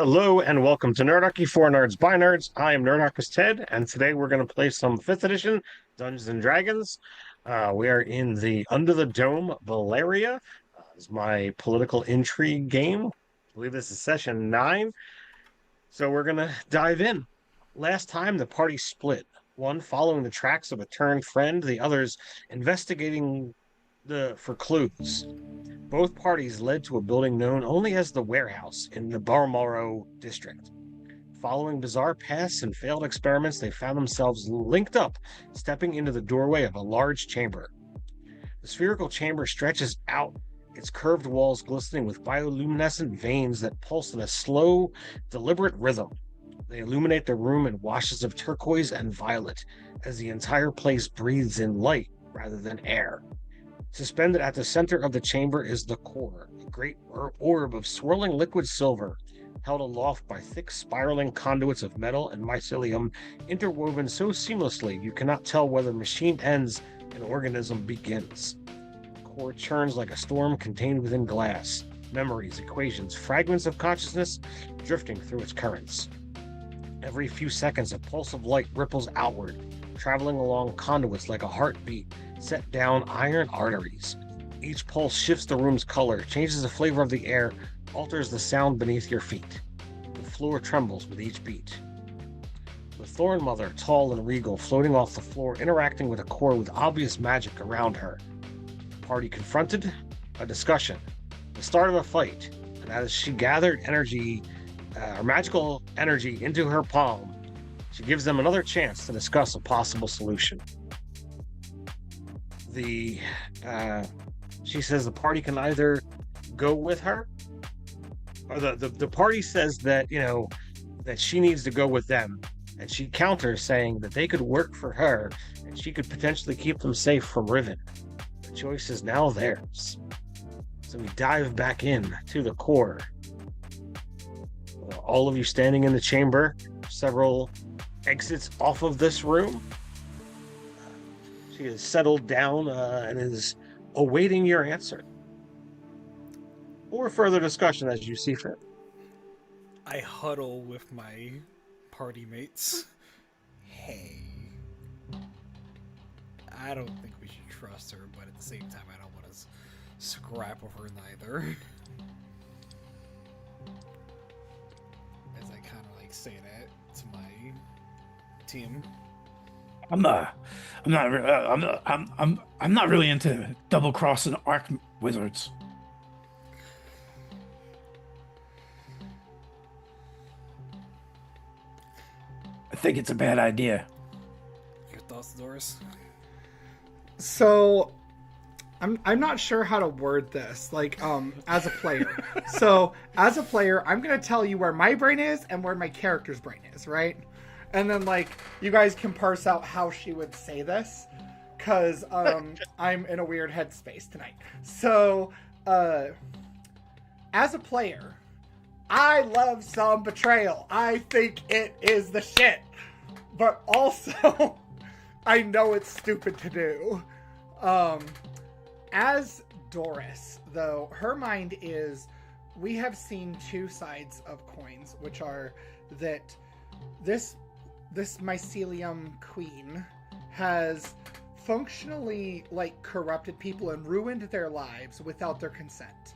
Hello and welcome to Nerdarchy for Nerds by Nerds. I am Nerdhawkers Ted, and today we're going to play some 5th edition Dungeons and Dragons. We are in the Under the Dome Balaria. This is my political intrigue game. I believe this is session 9. So we're going to dive in. Last time the party split, one following the tracks of a turned friend, the others investigating for clues. Both parties led to a building known only as the Warehouse in the Balmoral district. Following bizarre paths and failed experiments, they found themselves linked up, stepping into the doorway of a large chamber. The spherical chamber stretches out, its curved walls glistening with bioluminescent veins that pulse in a slow, deliberate rhythm. They illuminate the room in washes of turquoise and violet, as the entire place breathes in light rather than air. Suspended at the center of the chamber is the core, a great orb of swirling liquid silver, held aloft by thick spiraling conduits of metal and mycelium interwoven so seamlessly you cannot tell whether machine ends and organism begins. The core churns like a storm contained within glass, memories, equations, fragments of consciousness drifting through its currents. Every few seconds, a pulse of light ripples outward, traveling along conduits like a heartbeat set down iron arteries. Each pulse shifts the room's color, changes the flavor of the air, alters the sound beneath your feet. The floor trembles with each beat. The Thorn Mother, tall and regal, floating off the floor, interacting with a core with obvious magic around her. Party confronted, a discussion, the start of a fight, and as she gathered magical energy into her palm, she gives them another chance to discuss a possible solution. She says the party can either go with her, or the party says that that she needs to go with them, and she counters saying that they could work for her and she could potentially keep them safe from Riven. The choice is now theirs. So we dive back in to the core. All of you standing in the chamber, several exits off of this room. She has settled down and is awaiting your answer or further discussion as you see fit. I huddle with my party mates. Hey, I don't think we should trust her, but at the same time, I don't want to scrap with her neither. As I kind of say that to my team. I'm not really into double crossing arc wizards. I think it's a bad idea. Your thoughts, Doris? So, I'm not sure how to word this, as a player. So, as a player, I'm going to tell you where my brain is and where my character's brain is, right? And then, you guys can parse out how she would say this, because I'm in a weird headspace tonight. So, as a player, I love some betrayal. I think it is the shit. But also, I know it's stupid to do. As Doris, though, her mind is, we have seen two sides of coins, which are that this mycelium queen has functionally corrupted people and ruined their lives without their consent.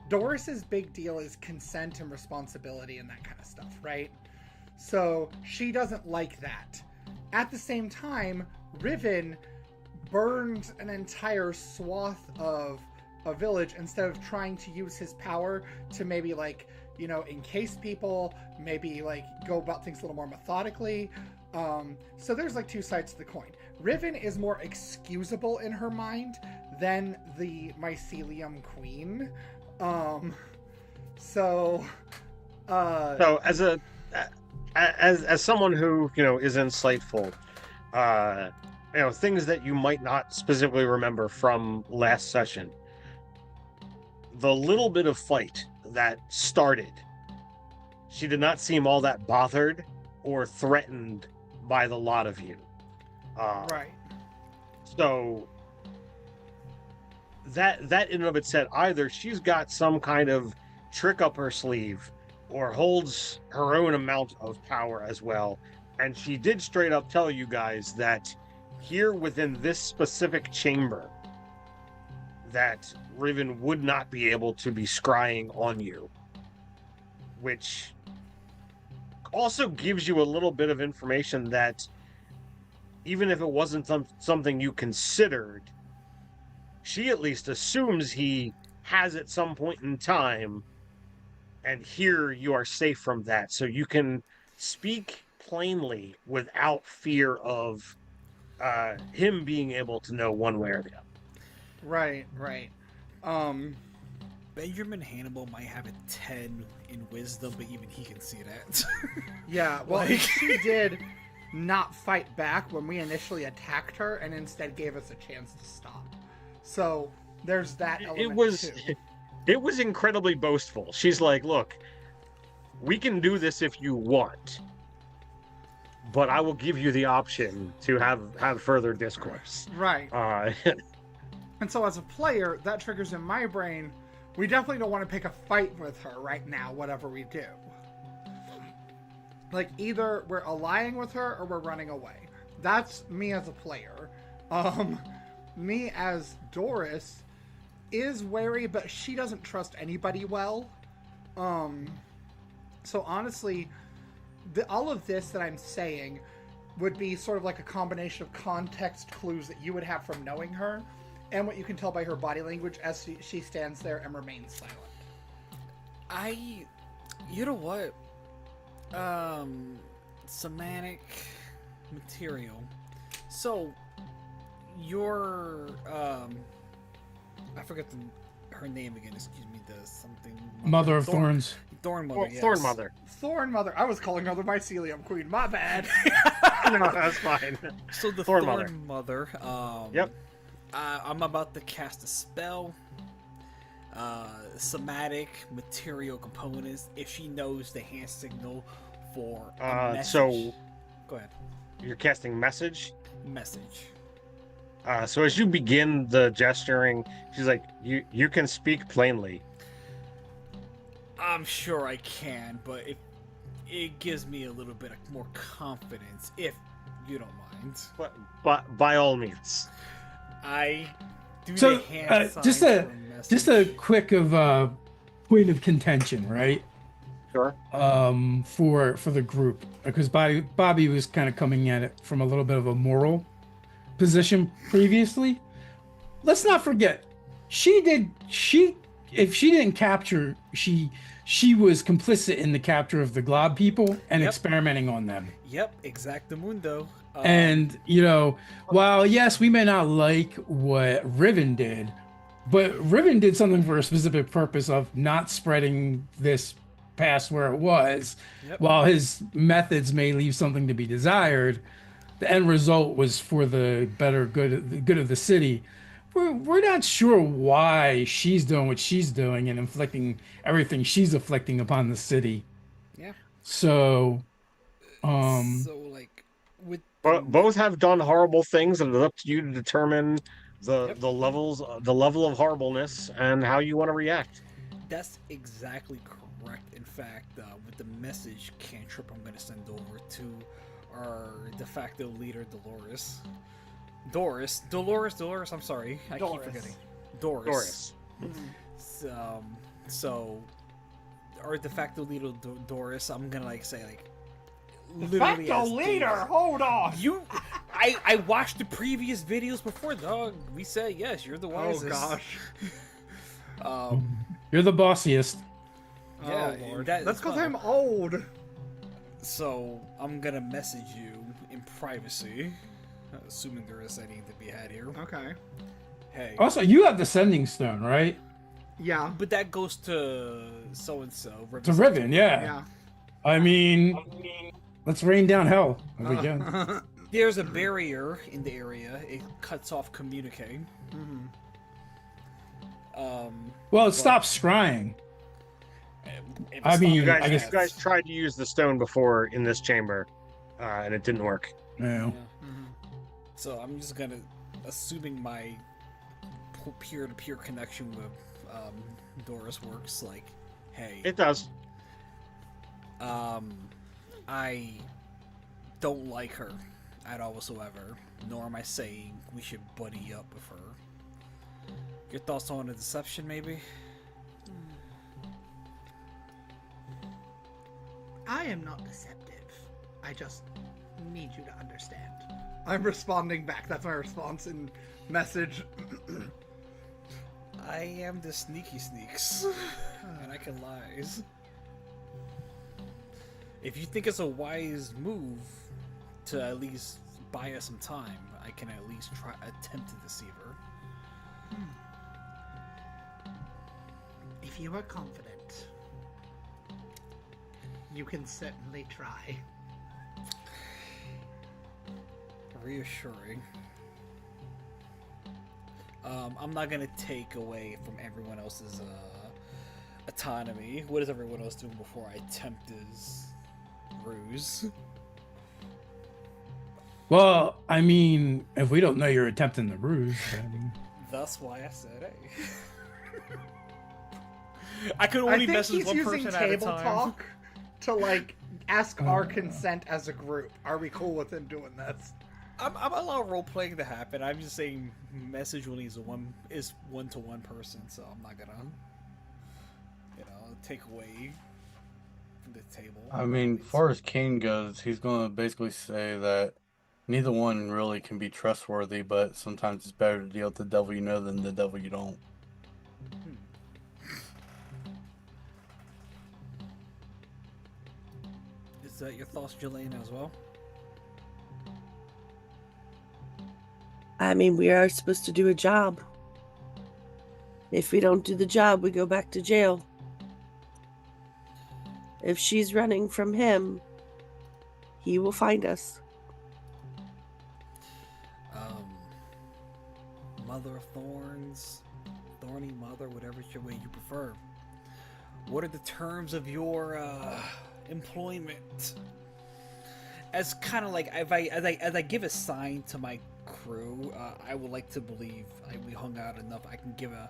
Doris's big deal is consent and responsibility and that kind of stuff, right? So she doesn't like that. At the same time, Riven burned an entire swath of a village instead of trying to use his power to maybe encase people, maybe go about things a little more methodically. So there's two sides to the coin. Riven is more excusable in her mind than the mycelium queen. So as someone who is insightful, things that you might not specifically remember from last session, the little bit of fight that started, she did not seem all that bothered or threatened by the lot of you. Right. So that in and of itself, either she's got some kind of trick up her sleeve, or holds her own amount of power as well. And she did straight up tell you guys that here within this specific chamber, that Riven would not be able to be scrying on you, which also gives you a little bit of information that even if it wasn't something you considered, she at least assumes he has at some point in time, and here you are safe from that. So you can speak plainly without fear of him being able to know one way or the other. Right, right. Benjamin Hannibal might have a 10 in wisdom, but even he can see that. Yeah, well, Like- she did not fight back when we initially attacked her, and instead gave us a chance to stop. So there's that element too. It was incredibly boastful. She's like, "Look, we can do this if you want, but I will give you the option to have further discourse." Right. Uh, And so as a player, that triggers in my brain, we definitely don't want to pick a fight with her right now, whatever we do. Like, either we're allying with her or we're running away. That's me as a player. Me as Doris is wary, but she doesn't trust anybody well. So honestly, all of this that I'm saying would be sort of like a combination of context clues that you would have from knowing her, and what you can tell by her body language as she stands there and remains silent. You know what? Semantic material. So, your, I forget her name again, excuse me, the something... Mother of Thorns. Thorn Mother, yes. Thorn Mother. Thorn Mother. I was calling her the Mycelium Queen. My bad. No, that's fine. So the Thorn Thorn Mother. Mother. Yep. I'm about to cast a spell. Somatic material components. If she knows the hand signal for a message. So Go ahead. you're casting message. Message. So as you begin the gesturing, she's like, "You can speak plainly." I'm sure I can, but it gives me a little bit more confidence, if you don't mind. But by all means. I do So, the hand sign just for a- a message. Just a quick point of contention, right? Sure. For the group, because Bobby was kind of coming at it from a little bit of a moral position previously. Let's not forget, if she didn't capture, she was complicit in the capture of the Glob people and Yep. experimenting on them. Yep, exactamundo. And while yes, we may not like what Riven did, but Riven did something for a specific purpose of not spreading this past where it was. Yep. While his methods may leave something to be desired, the end result was for the good of the city. We're not sure why she's doing what she's doing and inflicting everything she's inflicting upon the city. Yeah. So, So like with Both have done horrible things, and it's up to you to determine the level of horribleness and how you want to react. that's exactly correct. In fact, with the message cantrip I'm going to send over to our de facto leader, Dolores. I'm sorry, I keep Doris. forgetting. Doris. So our de facto leader, Doris, I'm gonna say literally Facto as leader, Dave. hold on. I watched the previous videos before, dog. We said yes, you're the wisest. Oh gosh. you're the bossiest. Yeah, Oh, Lord. that is That's because fine. I'm old. So I'm gonna message you in privacy, assuming there is anything to be had here. Okay. Hey, Also, you have the sending stone, right? Yeah. but that goes to so and so. To Riven, yeah. Yeah. I mean, let's rain down hell if we can. There's a barrier in the area. It cuts off communique. Mhm. Well, it stops scrying. If I it's mean, You not- guys, I guess- you guys tried to use the stone before in this chamber, and it didn't work. Yeah. Yeah. Mhm. So I'm just gonna, assuming my peer-to-peer connection with Doris works. Like, hey, It does. I don't like her at all whatsoever, nor am I saying we should buddy up with her. Your thoughts on the deception, maybe? I am not deceptive. I just need you to understand. I'm responding back. That's my response in message. I am the sneaky sneaks, and I can lies. If you think it's a wise move to at least buy us some time, I can at least attempt to deceive her. If you are confident, you can certainly try. Reassuring. I'm not gonna take away from everyone else's autonomy. What is everyone else doing before I attempt this ruse? Well, I mean, if we don't know you're attempting the ruse, then... That's why I said, hey. I could only message one person at a table time. talk to like ask our consent as a group. Are we cool with him doing this? I'm allowing role playing to happen. I'm just saying message only is one to one person, so I'm not gonna take away from the table. I mean, as far as Kane goes, he's gonna basically say that neither one really can be trustworthy, but sometimes it's better to deal with the devil you know than the devil you don't. Is that your thoughts, Jelaine, as well? I mean, we are supposed to do a job. If we don't do the job, we go back to jail. If she's running from him, he will find us. Mother of Thorns, Thorny Mother, whatever way you prefer. What are the terms of your employment? As kind of like as I give a sign to my crew, I would like to believe we hung out enough. I can give a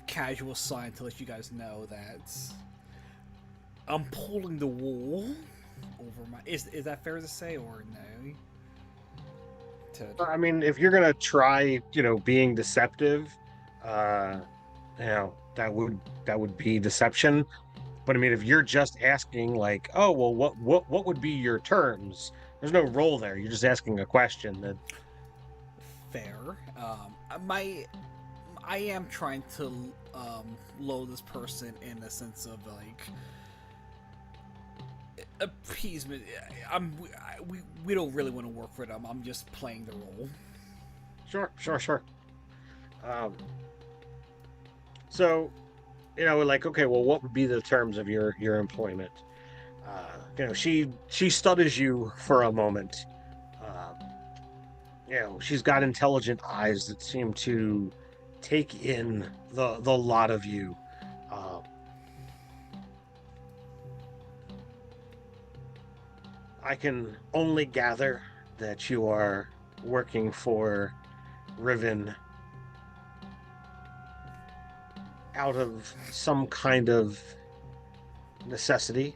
casual sign to let you guys know that I'm pulling the wool over my. Is that fair to say or no? I mean, if you're gonna try, being deceptive, that would be deception. But I mean, if you're just asking, like, oh well, what would be your terms? There's no role there. You're just asking a question. That fair. I am trying to lull this person in the sense of like appeasement. We don't really want to work for them. I'm just playing the role. Sure. So, like, okay, well, what would be the terms of your employment? She studies you for a moment. She's got intelligent eyes that seem to take in the lot of you. I can only gather that you are working for Riven out of some kind of necessity.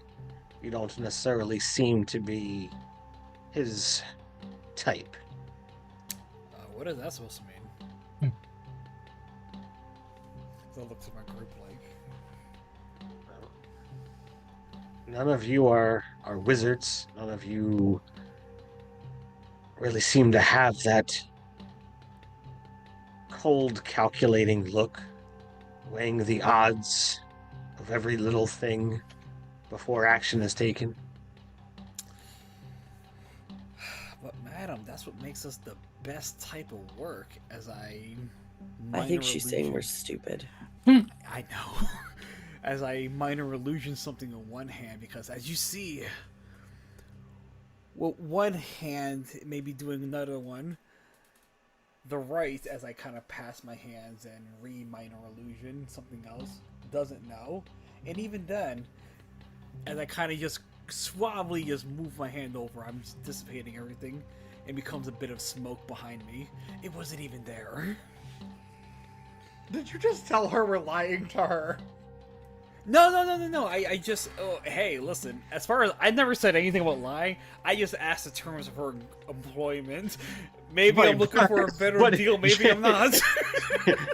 You don't necessarily seem to be his type. What is that supposed to mean? So I look to my group like. None of you are wizards. None of you really seem to have that cold, calculating look, weighing the odds of every little thing before action is taken. But madam, that's what makes us the best type of work. I think she's saying we're stupid. I know. As I minor illusion something in one hand, because as you see, well, one hand may be doing another one. The right, as I kind of pass my hands and re-minor illusion something else, doesn't know. And even then, as I kind of just suavely just move my hand over, I'm just dissipating everything. It becomes a bit of smoke behind me. It wasn't even there. Did you just tell her we're lying to her? No. I just, hey, listen. As far as I never said anything about lying, I just asked the terms of her employment. Maybe I'm looking for a better deal. Maybe I'm not.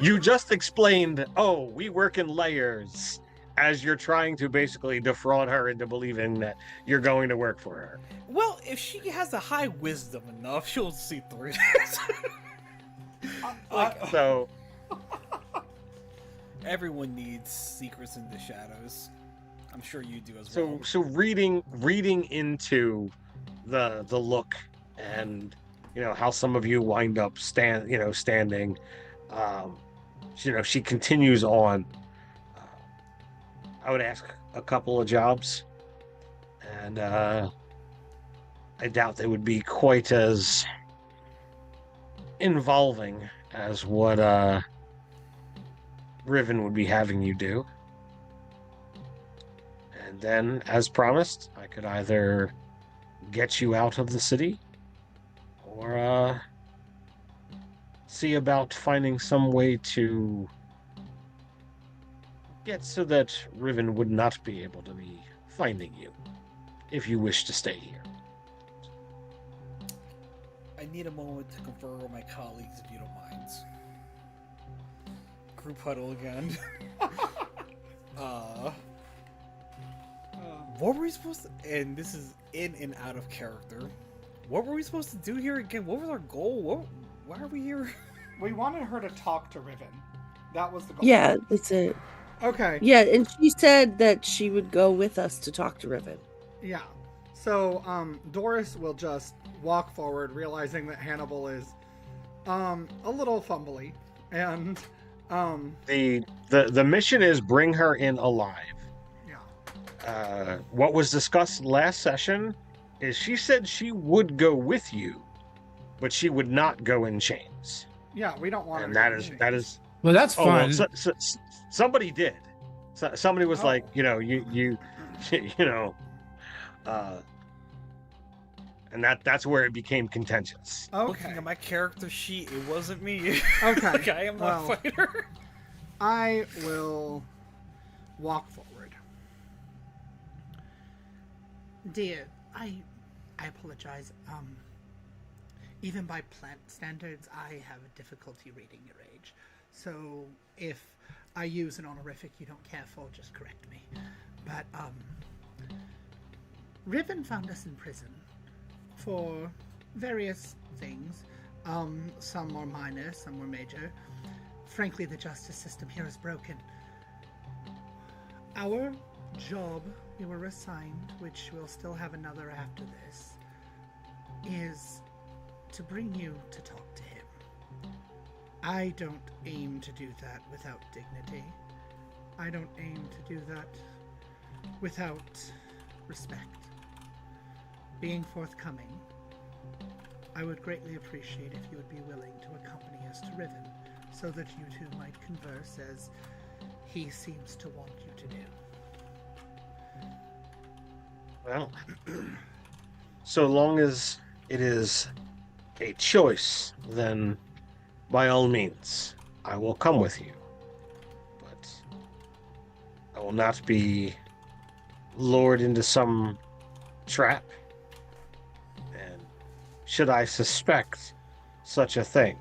You just explained, oh, we work in layers, as you're trying to basically defraud her into believing that you're going to work for her. Well, if she has a high wisdom enough, she'll see through this. So Everyone needs secrets in the shadows. I'm sure you do as well. so reading into the look and how some of you wind up standing, she continues on. I would ask a couple of jobs, and I doubt they would be quite as involving as what Riven would be having you do. And then, as promised, I could either get you out of the city or see about finding some way to get so that Riven would not be able to be finding you if you wish to stay here. I need a moment to confer with my colleagues, if you don't mind. Group huddle again. What were we supposed to... And this is in and out of character. What were we supposed to do here again? What was our goal? Why are we here? We wanted her to talk to Riven. That was the goal. Yeah, that's it. Okay. Yeah, and she said that she would go with us to talk to Riven. Yeah. So, Doris will just walk forward, realizing that Hannibal is, a little fumbly, and, The mission is bring her in alive. yeah. What was discussed last session is she said she would go with you, but she would not go in chains. Yeah, we don't want And her that to is that is Well, that's oh well, fine. somebody did. Somebody was Oh. like, you and that's where it became contentious. Looking Okay. at my character sheet, it wasn't me. Okay. Like, I am not Well, a fighter. I will walk forward. Dear, I apologize. Even by plant standards, I have difficulty reading your age. So if I use an honorific you don't care for, just correct me. But, Riven found us in prison for various things. Some were minor, some were major. Frankly, the justice system here is broken. Our job we were assigned, which we'll still have another after this, is to bring you to talk to him. I don't aim to do that without dignity. I don't aim to do that without respect. Being forthcoming, I would greatly appreciate if you would be willing to accompany us to Riven, so that you two might converse as he seems to want you to do. Well, so long as it is a choice, then by all means, I will come with you. But I will not be lured into some trap. And should I suspect such a thing,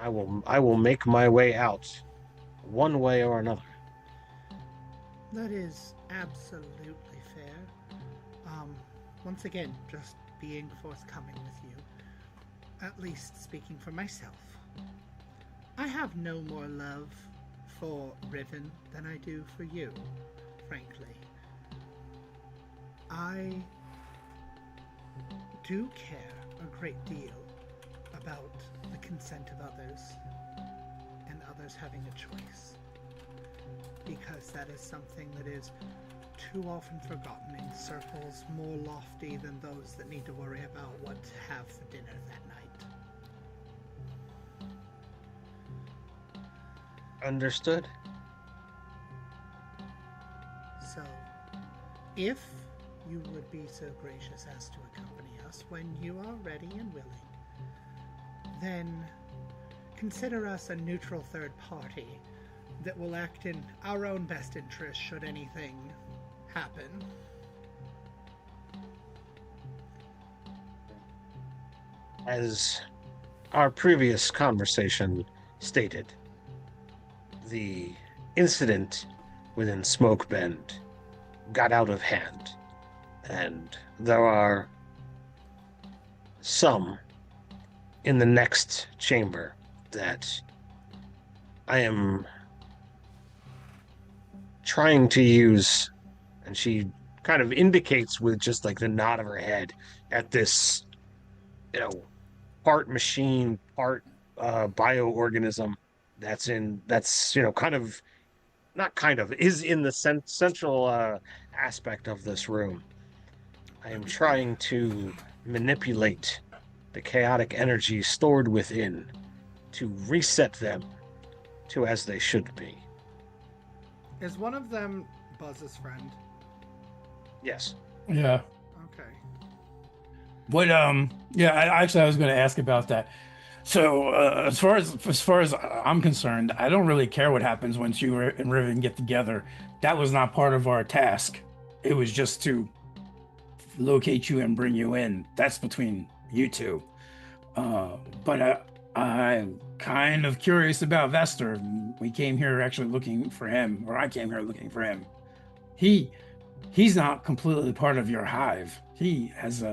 I will make my way out one way or another. That is absolutely fair. Once again, just being forthcoming with you. At least speaking for myself. I have no more love for Riven than I do for you, frankly. I do care a great deal about the consent of others and others having a choice. Because that is something that is too often forgotten in circles more lofty than those that need to worry about what to have for dinner that night. Understood? So, if you would be so gracious as to accompany us when you are ready and willing, then consider us a neutral third party that will act in our own best interest should anything happen. As our previous conversation stated, the incident within Smoke Bend got out of hand, and there are some in the next chamber that I am trying to use, and she kind of indicates with just like the nod of her head at this, part machine, part bioorganism that's is in the central aspect of this room. I am trying to manipulate the chaotic energy stored within to reset them to as they should be. Is one of them Buzz's friend? Yes. Yeah. Okay. What? Yeah. I was going to ask about that. So, as far as I'm concerned, I don't really care what happens once you and Riven get together. That was not part of our task. It was just to locate you and bring you in. That's between you two. But I'm kind of curious about Vester. We came here actually looking for him, or I came here looking for him. He's not completely part of your hive. He has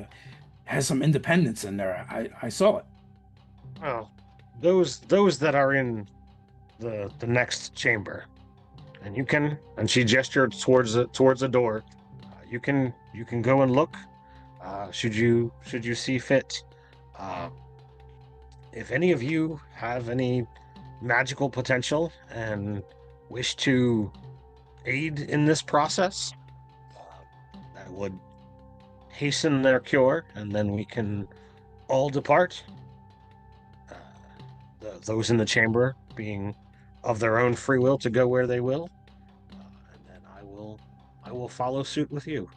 some independence in there. I saw it. Well, those that are in the next chamber, and she gestured towards the door. You can go and look. Should you see fit. If any of you have any magical potential and wish to aid in this process, that would hasten their cure, and then we can all depart. Those in the chamber being of their own free will to go where they will, and then I will follow suit with you.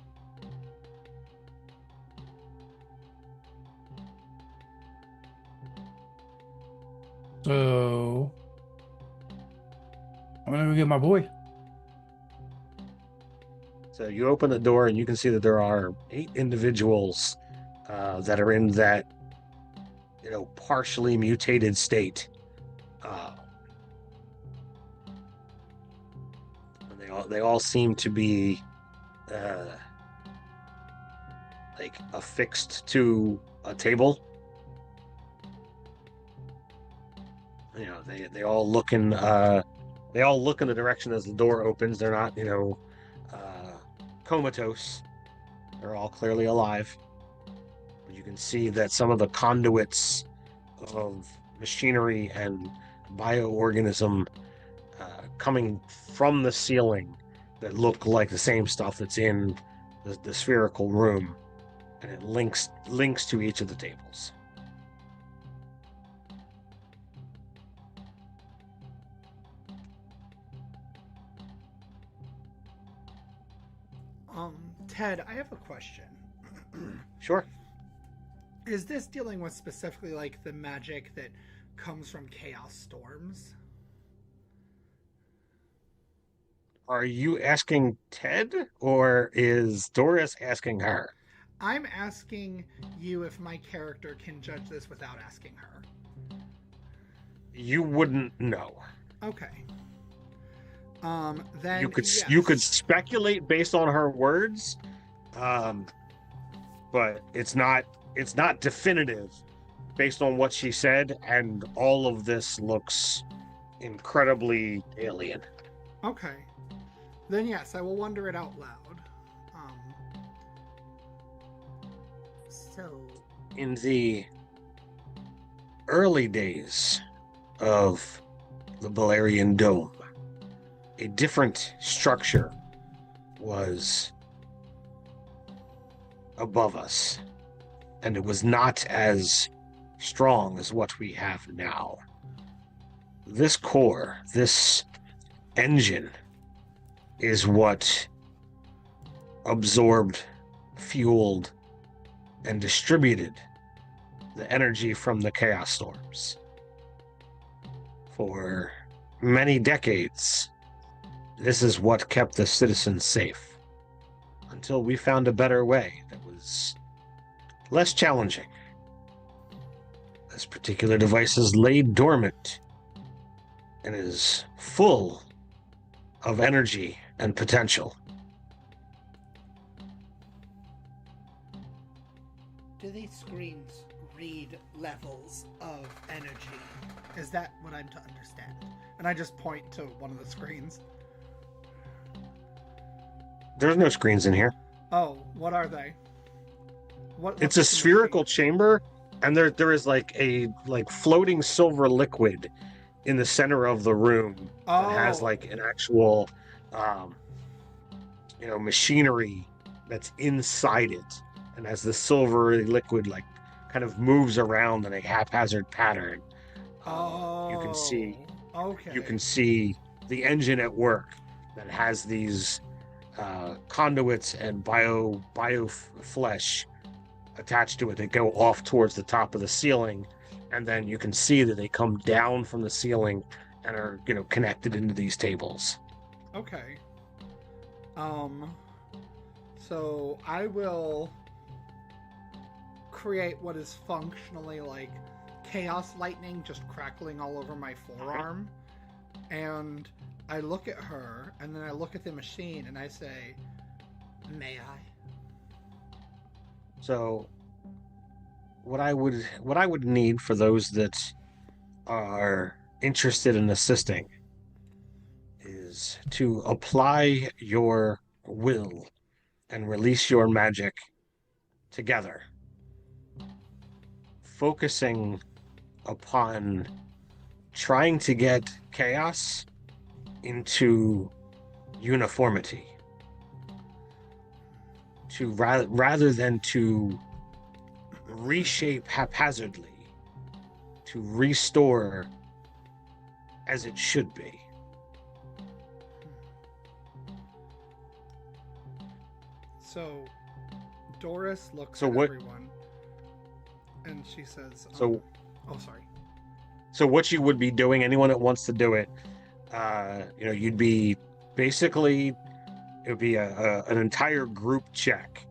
So I'm gonna go get my boy. So you open the door and you can see that there are 8 individuals that are in that, partially mutated state. And they all seem to be like affixed to a table. They all look in the direction as the door opens. They're not, comatose. They're all clearly alive. But you can see that some of the conduits of machinery and bioorganism coming from the ceiling that look like the same stuff that's in the spherical room, and it links to each of the tables. Ted, I have a question. Sure. Is this dealing with specifically like the magic that comes from chaos storms? Are you asking Ted, or is Doris asking her? I'm asking you if my character can judge this without asking her. You wouldn't know. Okay. Then you could yes. you could speculate based on her words, but it's not definitive based on what she said, and all of this looks incredibly alien. Okay. Then yes, I will wonder it out loud. So in the early days of the Balarian Dome, a different structure was above us, and it was not as strong as what we have now. This core, this engine, is what absorbed, fueled, and distributed the energy from the chaos storms for many decades, this is what kept the citizens safe. Until we found a better way that was less challenging. This particular device is laid dormant and is full of energy and potential. Do these screens read levels of energy? Is that what I'm to understand? And I just point to one of the screens. There's no screens in here. Oh, what are they? It's a spherical chamber, and there is like a floating silver liquid in the center of the room that has like an actual machinery that's inside it. And as the silvery liquid like kind of moves around in a haphazard pattern, you can see the engine at work that has these conduits and bio flesh attached to it that go off towards the top of the ceiling, and then you can see that they come down from the ceiling and are connected into these tables. Okay. So I will create what is functionally like chaos lightning just crackling all over my forearm, and I look at her, and then I look at the machine, and I say, "May I?" So, what I would need for those that are interested in assisting is to apply your will and release your magic together, focusing upon trying to get chaos into uniformity, to rather than to reshape haphazardly, to restore as it should be. So Doris looks So at what- everyone, and she says, So oh, sorry. So what you would be doing, anyone that wants to do it, you'd be basically, it would be an entire group check.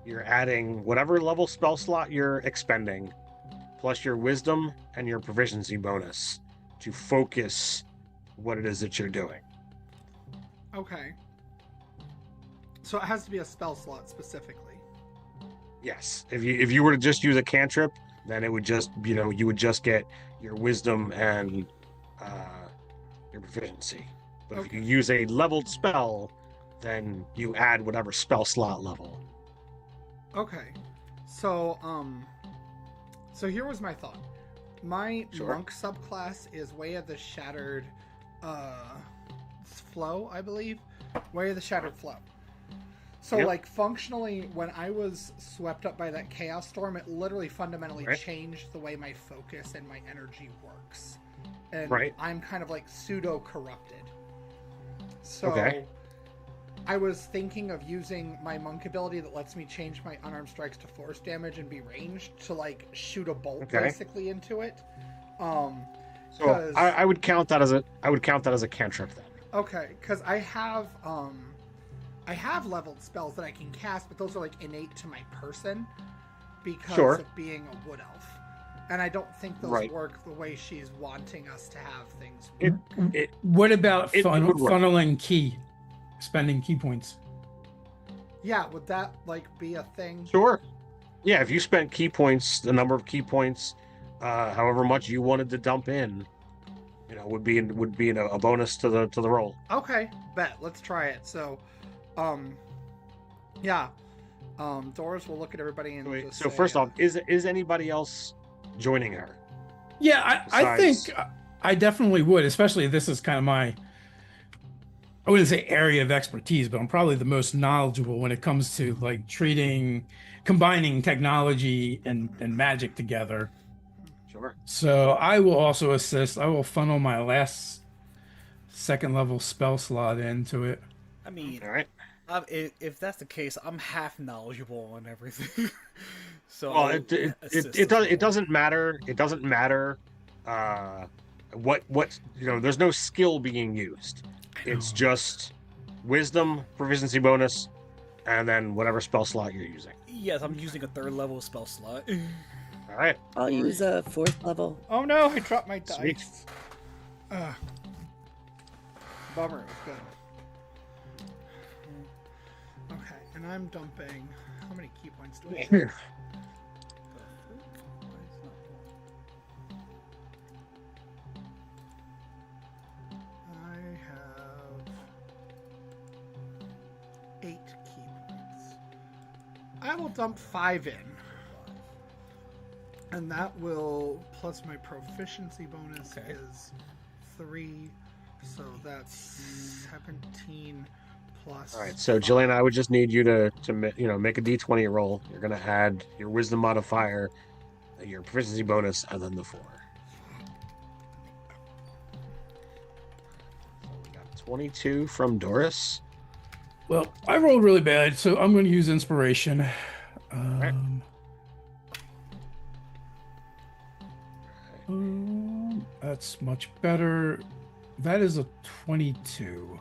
You're adding whatever level spell slot you're expending, plus your wisdom and your proficiency bonus to focus what it is that you're doing. Okay. So it has to be a spell slot specifically. Yes. If you were to just use a cantrip, then it would just, you would just get your wisdom and your proficiency. But if you use a leveled spell, then you add whatever spell slot level. Okay. So here was my thought. My monk subclass is Way of the Shattered Flow, I believe. Way of the Shattered Flow. So, like, functionally, when I was swept up by that chaos storm, it literally fundamentally changed the way my focus and my energy works. And I'm kind of, like, pseudo-corrupted. So, I was thinking of using my monk ability that lets me change my unarmed strikes to force damage and be ranged to, like, shoot a bolt, basically, into it. So, I would count that as a cantrip, then. Okay, because I have leveled spells that I can cast, but those are like innate to my person because of being a wood elf. And I don't think those work the way she's wanting us to have things work. What about funneling spending key points? Yeah, would that like be a thing? Sure. Yeah, if you spent key points, the number of key points, however much you wanted to dump in, would be a bonus to the roll. Okay, bet. Let's try it. So, Doris will look at everybody and just so say, first off, is anybody else joining her? Yeah, I think I definitely would, especially this is kind of my, I wouldn't say area of expertise, but I'm probably the most knowledgeable when it comes to like combining technology and magic together. Sure. So I will also assist. I will funnel my last second level spell slot into it. I mean, all right. If that's the case, I'm half knowledgeable on everything. So it doesn't matter. It doesn't matter what there's no skill being used. It's just wisdom, proficiency bonus, and then whatever spell slot you're using. Yes, I'm using a 3rd level spell slot. All right. I'll use a 4th level. Oh no, I dropped my Sweet. dice. Bummer, it was good. Okay, and I'm dumping. How many key points do I have? I have 8 key points. I will dump 5 in. And that will, plus my proficiency bonus Okay. is 3. So that's 17 plus. All right. So Jillian, I would just need you to make a d20 roll. You're gonna add your wisdom modifier, your proficiency bonus, and then the 4. So we got 22 from Doris. Well, I rolled really bad, so I'm going to use inspiration. right. That's much better. That is a 22. All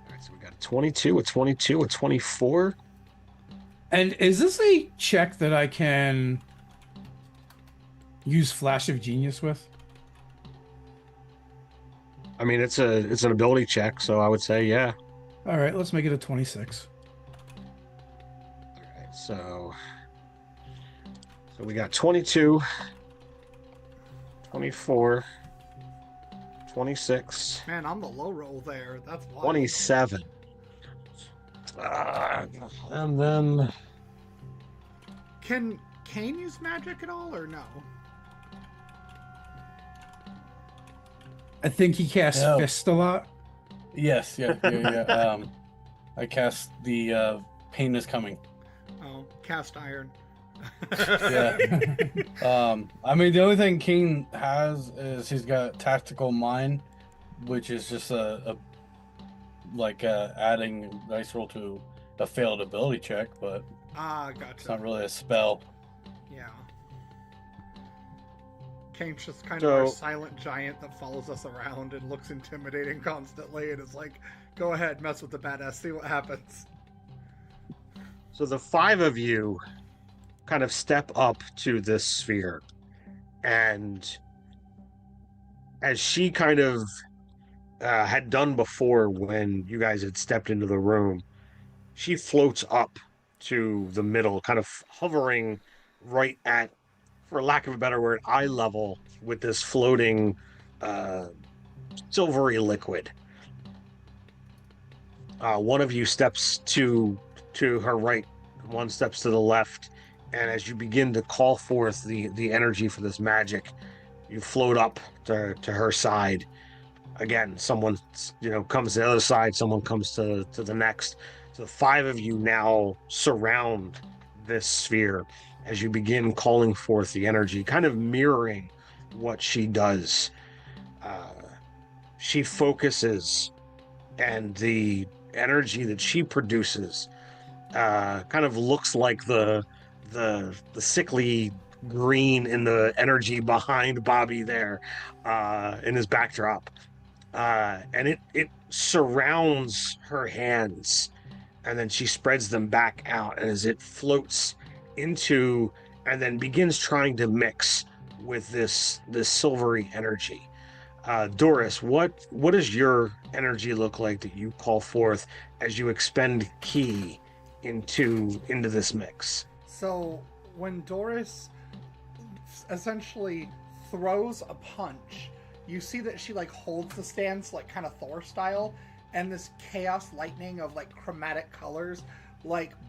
right. So we got a 22, a 22, a 24. And is this a check that I can use Flash of Genius with? I mean, it's an ability check, so I would say yeah. All right, let's make it a 26. All right. So we got 22, 24, 26, Man, I'm the low roll there. That's wild. 27. And then Can Kane use magic at all, or no? I think he casts No. Fist a lot. Yes, yeah. I cast the pain is coming. Oh, cast iron. Yeah. I mean, the only thing King has is he's got tactical mind, which is just adding dice roll to a failed ability check, but Ah, it's gotcha. not really a spell. Yeah. Kane's just kind So- of our silent giant that follows us around and looks intimidating constantly and is like, go ahead, mess with the badass, see what happens. So the 5 of you kind of step up to this sphere, and as she kind of had done before when you guys had stepped into the room, she floats up to the middle, kind of hovering right at, for lack of a better word, eye level with this floating silvery liquid. One of you steps to her right, one steps to the left, and as you begin to call forth the energy for this magic, you float up to her side. Again, someone comes to the other side, someone comes to the next. So the 5 of you now surround this sphere as you begin calling forth the energy, kind of mirroring what she does. She focuses, and the energy that she produces kind of looks like the sickly green in the energy behind Bobby there in his backdrop. And it surrounds her hands, and then she spreads them back out, and as it floats into and then begins trying to mix with this silvery energy. Doris, what does your energy look like that you call forth as you expend ki into this mix? So when Doris essentially throws a punch, you see that she holds the stance kind of Thor style, and this chaos lightning of chromatic colors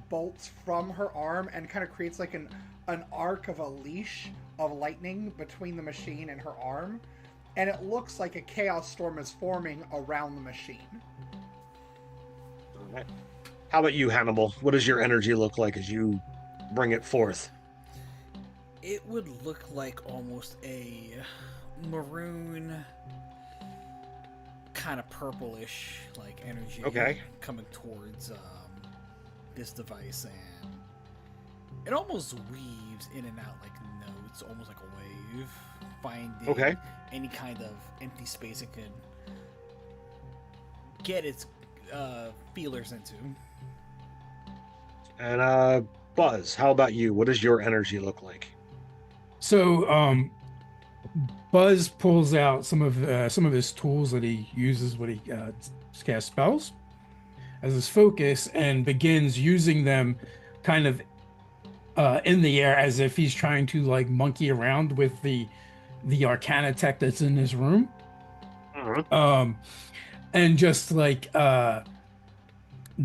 bolts from her arm and kind of creates an arc of a leash of lightning between the machine and her arm, and it looks like a chaos storm is forming around the machine. All right. How about you, Hannibal? What does your energy look like as you bring it forth? It would look like almost a maroon, kind of purplish energy Okay. coming towards this device, and it almost weaves in and out like notes, almost like a wave. finding Okay. any kind of empty space it could get its feelers into. And Buzz, how about you? What does your energy look like? So, Buzz pulls out some of his tools that he uses when he casts spells as his focus, and begins using them, kind of in the air, as if he's trying to like monkey around with the Arcana tech that's in his room. Mhm. And just like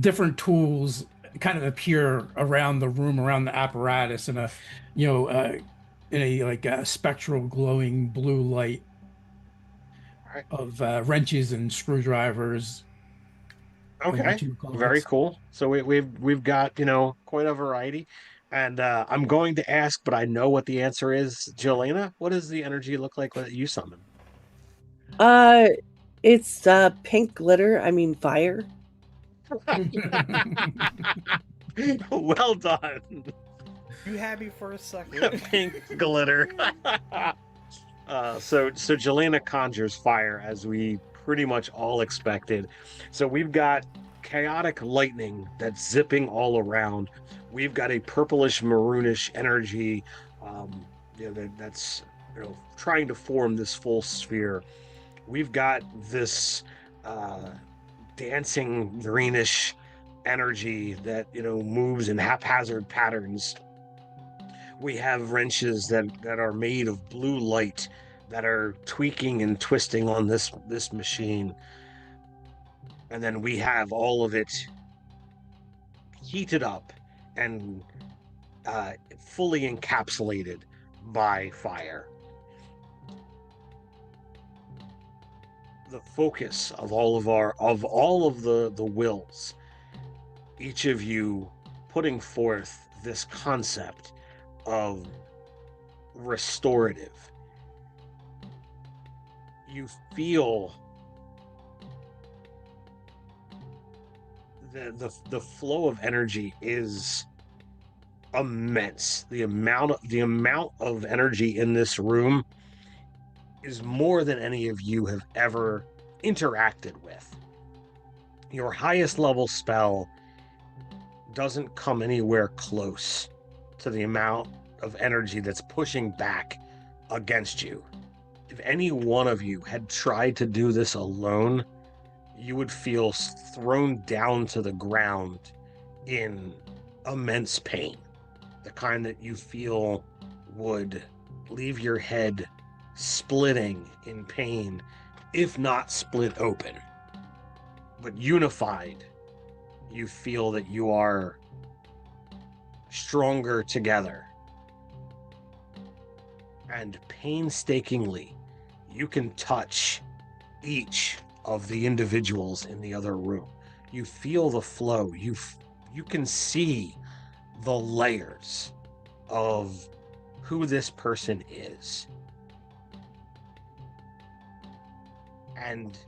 different tools kind of appear around the room, around the apparatus, in a, you know, in a like a spectral glowing blue light Right. of wrenches and screwdrivers and Okay. wrenching Very cards. cool. So we've got, quite a variety. And I'm going to ask, but I know what the answer is. Jelena, what does the energy look like that you summon? Uh, it's pink glitter. I mean, fire. Well done. You had me for a second. Pink glitter. So Jelena conjures fire, as we pretty much all expected. So we've got chaotic lightning that's zipping all around. We've got a purplish maroonish energy, that's trying to form this full sphere. We've got this uh, dancing greenish energy that moves in haphazard patterns. We have wrenches that are made of blue light that are tweaking and twisting on this machine. And then we have all of it heated up and fully encapsulated by fire. The focus of all of the wills, each of you putting forth this concept of restorative. You feel the flow of energy is immense. The amount of energy in this room is more than any of you have ever interacted with. Your highest level spell doesn't come anywhere close to the amount of energy that's pushing back against you. If any one of you had tried to do this alone, you would feel thrown down to the ground in immense pain. The kind that you feel would leave your head splitting in pain, if not split open. But unified, you feel that you are stronger together. And painstakingly, you can touch each of the individuals in the other room. You feel the flow. You can see the layers of who this person is. And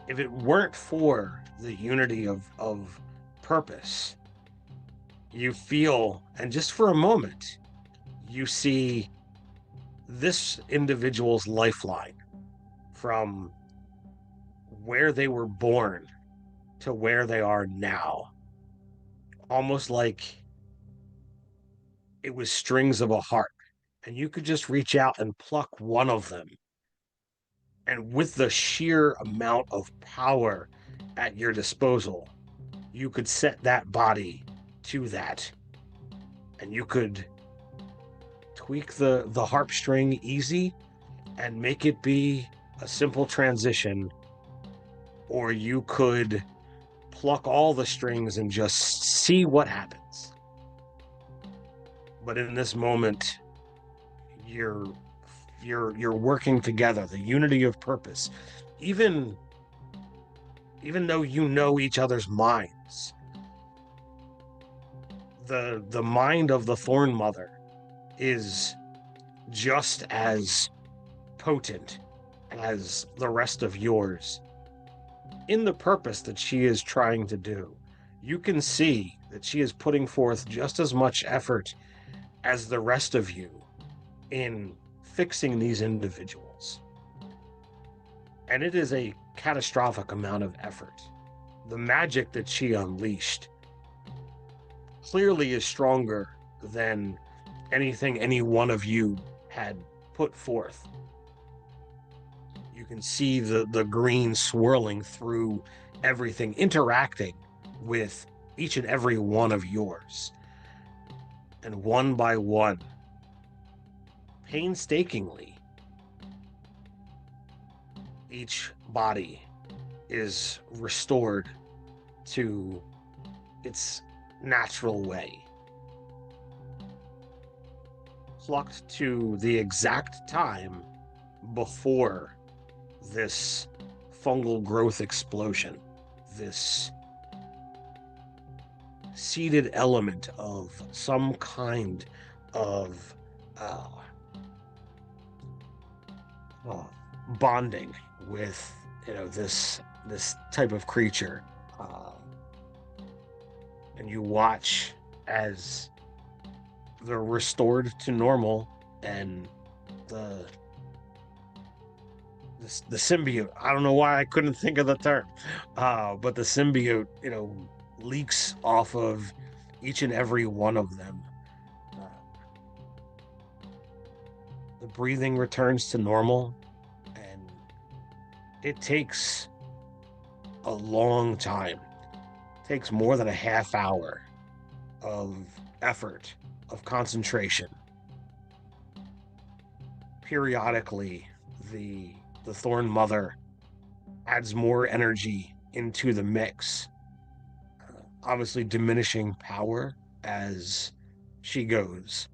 if it weren't for the unity of purpose, you feel, and just for a moment, you see this individual's lifeline from where they were born to where they are now. Almost like it was strings of a harp, and you could just reach out and pluck one of them. And with the sheer amount of power at your disposal, you could set that body to that. And you could tweak the harp string easy and make it be a simple transition, or you could pluck all the strings and just see what happens. But in this moment, you're working together, the unity of purpose. Even though you know each other's minds, the mind of the Thorn Mother is just as potent as the rest of yours in the purpose that she is trying to do. You can see that she is putting forth just as much effort as the rest of you in fixing these individuals. And it is a catastrophic amount of effort. The magic that she unleashed clearly is stronger than anything any one of you had put forth. You can see the green swirling through everything, interacting with each and every one of yours. And one by one, painstakingly, each body is restored to its natural way. Plucked to the exact time before this fungal growth explosion, this seeded element of some kind of bonding with, this type of creature, and you watch as they're restored to normal, and the symbiote, I don't know why I couldn't think of the term, but the symbiote, leaks off of each and every one of them. The breathing returns to normal, and it takes a long time. It takes more than a half hour of effort, of concentration. Periodically, the Thorn Mother adds more energy into the mix, obviously diminishing power as she goes.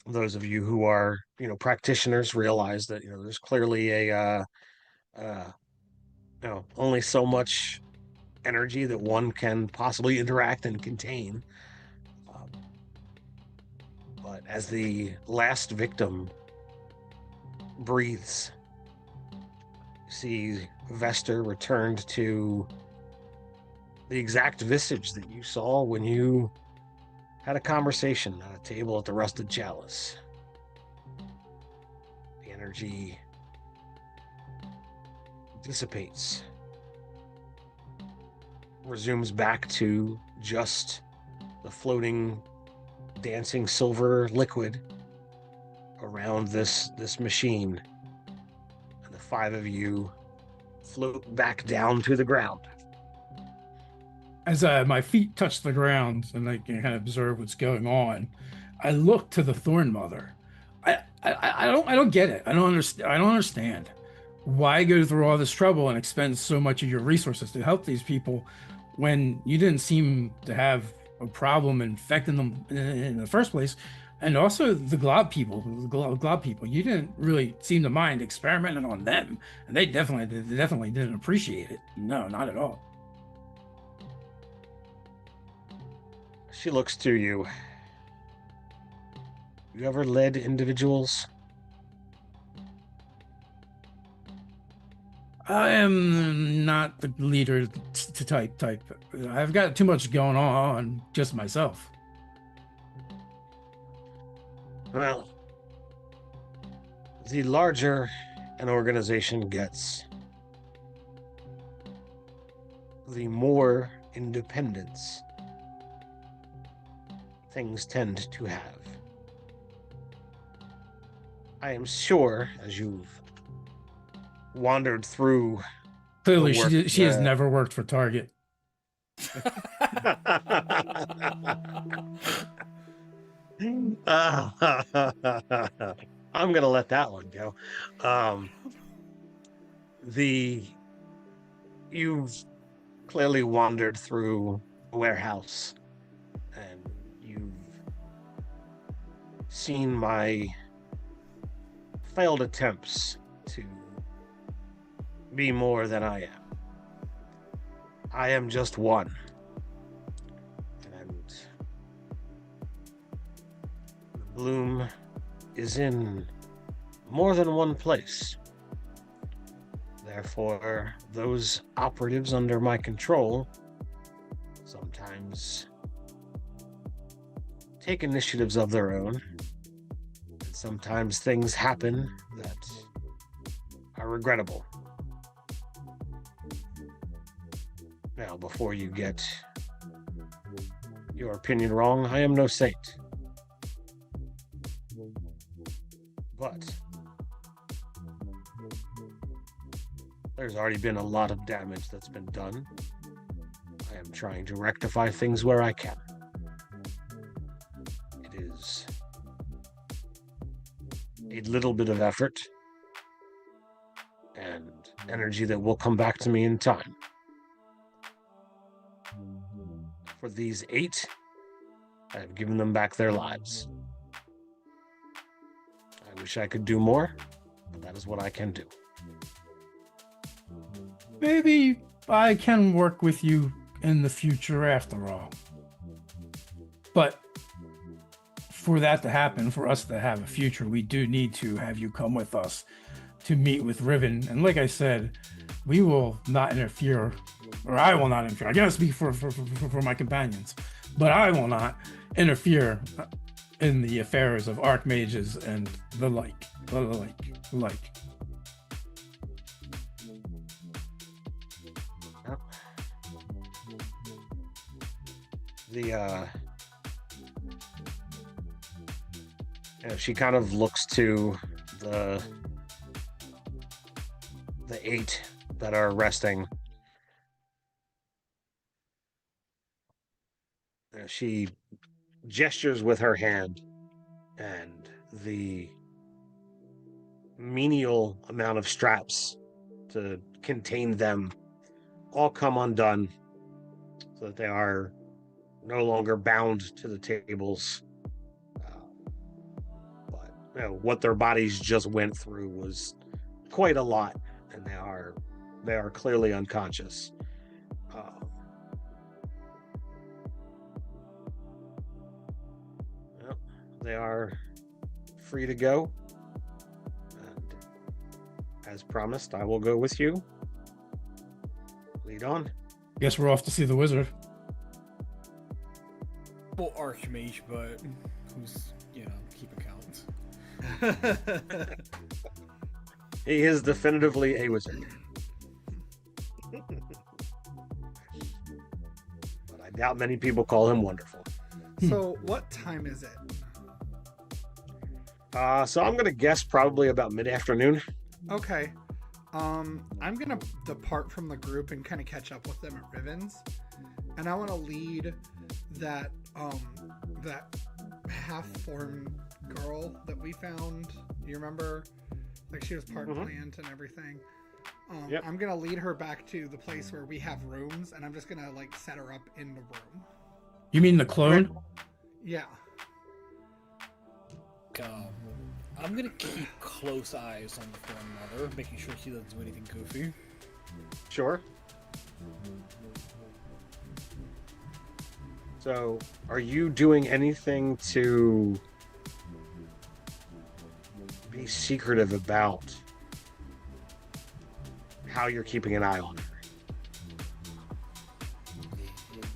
Those of you who are, practitioners realize that, there's clearly only so much energy that one can possibly interact and contain. But as the last victim breathes, you see Vester returned to the exact visage that you saw when you had a conversation at a table at the Rusted Chalice. The energy dissipates, resumes back to just the floating, dancing silver liquid around this machine, and the five of you float back down to the ground. As my feet touch the ground and I can kind of observe what's going on, I look to the Thorn Mother. I don't get it. I don't understand. Why go through all this trouble and expend so much of your resources to help these people when you didn't seem to have a problem infecting them in the first place? And also the glob people, you didn't really seem to mind experimenting on them, and they definitely didn't appreciate it. No, not at all. She looks to you. You ever led individuals? I am not the leader to type. I've got too much going on just myself. Well, the larger an organization gets, the more independence things tend to have. I am sure, as you've wandered through, Clearly, she has never worked for Target. I'm gonna let that one go. You've clearly wandered through a warehouse, and you've seen my failed attempts to be more than I am. I am just one. And the bloom is in more than one place. Therefore, those operatives under my control sometimes take initiatives of their own and Sometimes things happen that are regrettable. Now, before you get your opinion wrong, I am no saint. But there's already been a lot of damage that's been done. I am trying to rectify things where I can. It is a little bit of effort and energy that will come back to me in time. For these 8, I have given them back their lives. I wish I could do more, but that is what I can do. Maybe I can work with you in the future after all. But for that to happen, for us to have a future, we do need to have you come with us to meet with Riven. And like I said, we will not interfere, or I will not interfere. I cannot speak for my companions, but I will not interfere in the affairs of archmages and the like. She kind of looks to the 8 that are resting. She gestures with her hand, and the menial amount of straps to contain them all come undone, so that they are no longer bound to the tables. But what their bodies just went through was quite a lot, and they are clearly unconscious. They are free to go, and as promised, I will go with you. Lead on. Guess we're off to see the wizard. Well, Archmage, but who's, keeping count. He is definitively a wizard. But I doubt many people call him wonderful. So, what time is it? So I'm going to guess probably about mid-afternoon. Okay. I'm going to depart from the group and kind of catch up with them at Riven's. And I want to lead that half-formed girl that we found. You remember? Like, she was part plant and everything. Yep. I'm going to lead her back to the place where we have rooms, and I'm just going to, set her up in the room. You mean the clone? Yeah. I'm gonna keep close eyes on the foreign mother, making sure she doesn't do anything goofy. Sure. So, are you doing anything to be secretive about how you're keeping an eye on her?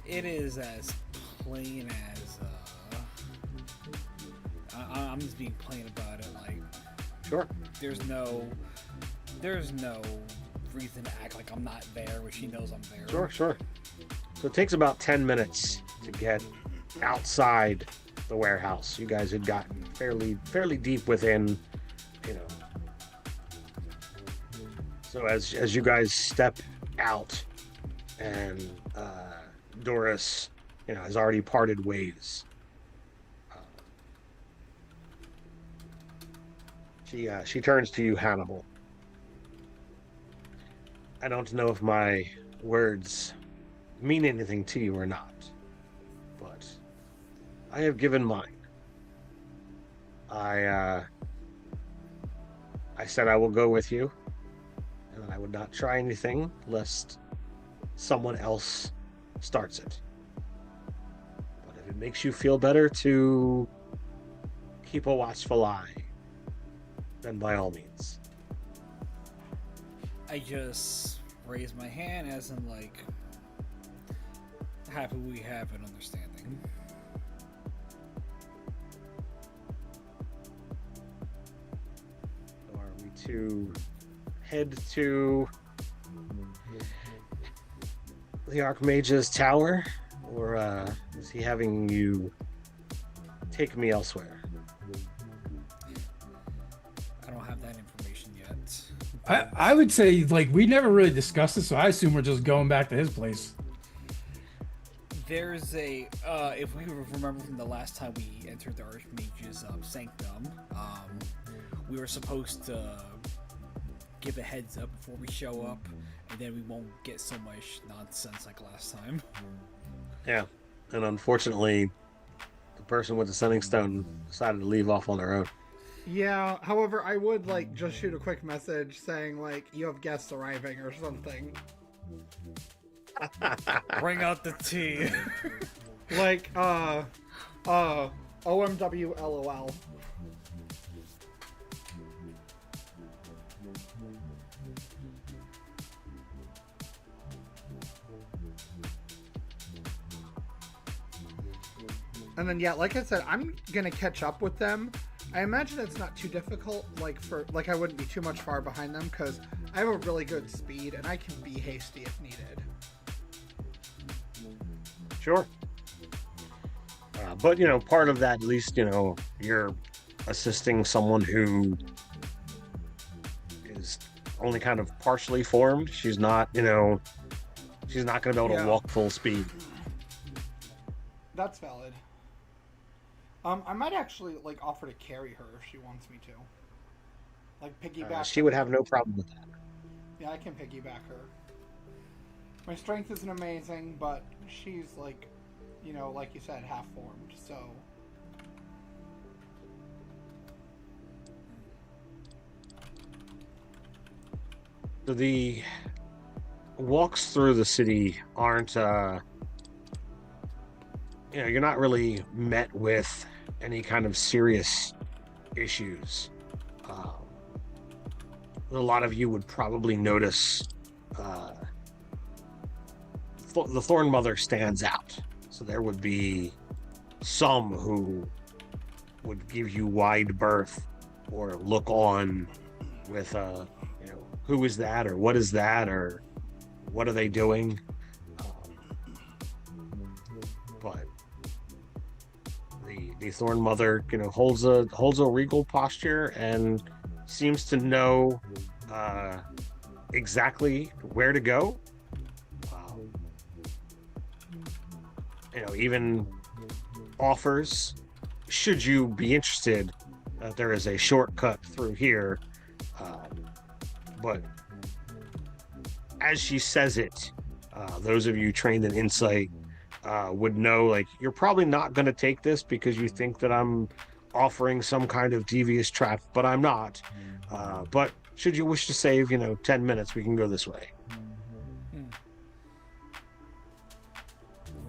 It is as plain as I'm just being plain about it. Sure. There's no reason to act like I'm not there when she knows I'm there. Sure. So it takes about 10 minutes to get outside the warehouse. You guys had gotten fairly deep within, So as you guys step out, and Doris, has already parted ways. She turns to you, Hannibal. I don't know if my words mean anything to you or not, but I have given mine. I said I will go with you, and I would not try anything lest someone else starts it. But if it makes you feel better to keep a watchful eye, then by all means. I just raise my hand as in happy we have an understanding. to head to the Archmage's tower, or is he having you take me elsewhere? I don't have that information yet. I would say, like, we never really discussed it, so I assume we're just going back to his place. There's a, if we remember from the last time we entered the Archmage's sanctum, we were supposed to give a heads up before we show up, and then we won't get so much nonsense like last time. Yeah, and unfortunately, the person with the sending stone decided to leave off on their own. Yeah, however, I would, like, just shoot a quick message saying, like, you have guests arriving or something. Bring out the tea. Like, OMW LOL. And then, yeah, like I said, I'm gonna catch up with them. I imagine it's not too difficult, like I wouldn't be too much far behind them, because I have a really good speed, and I can be hasty if needed. Sure. But, part of that, at least, you're assisting someone who is only kind of partially formed. She's not, she's not going to be able to walk full speed. That's valid. I might actually, like, offer to carry her if she wants me to. Like, piggyback. She would have no problem with that. Yeah, I can piggyback her. My strength isn't amazing, but she's, like, like you said, half-formed, so... So the walks through the city aren't, you're not really met with any kind of serious issues. A lot of you would probably notice the Thorn Mother stands out. So there would be some who would give you wide berth or look on with, who is that, or what is that, or what are they doing? But the Thorn Mother, holds a regal posture and seems to know exactly where to go. Even offers, should you be interested, there is a shortcut through here. But as she says it, those of you trained in insight would know, like, you're probably not going to take this because you think that I'm offering some kind of devious trap, but I'm not. But should you wish to save, 10 minutes, we can go this way.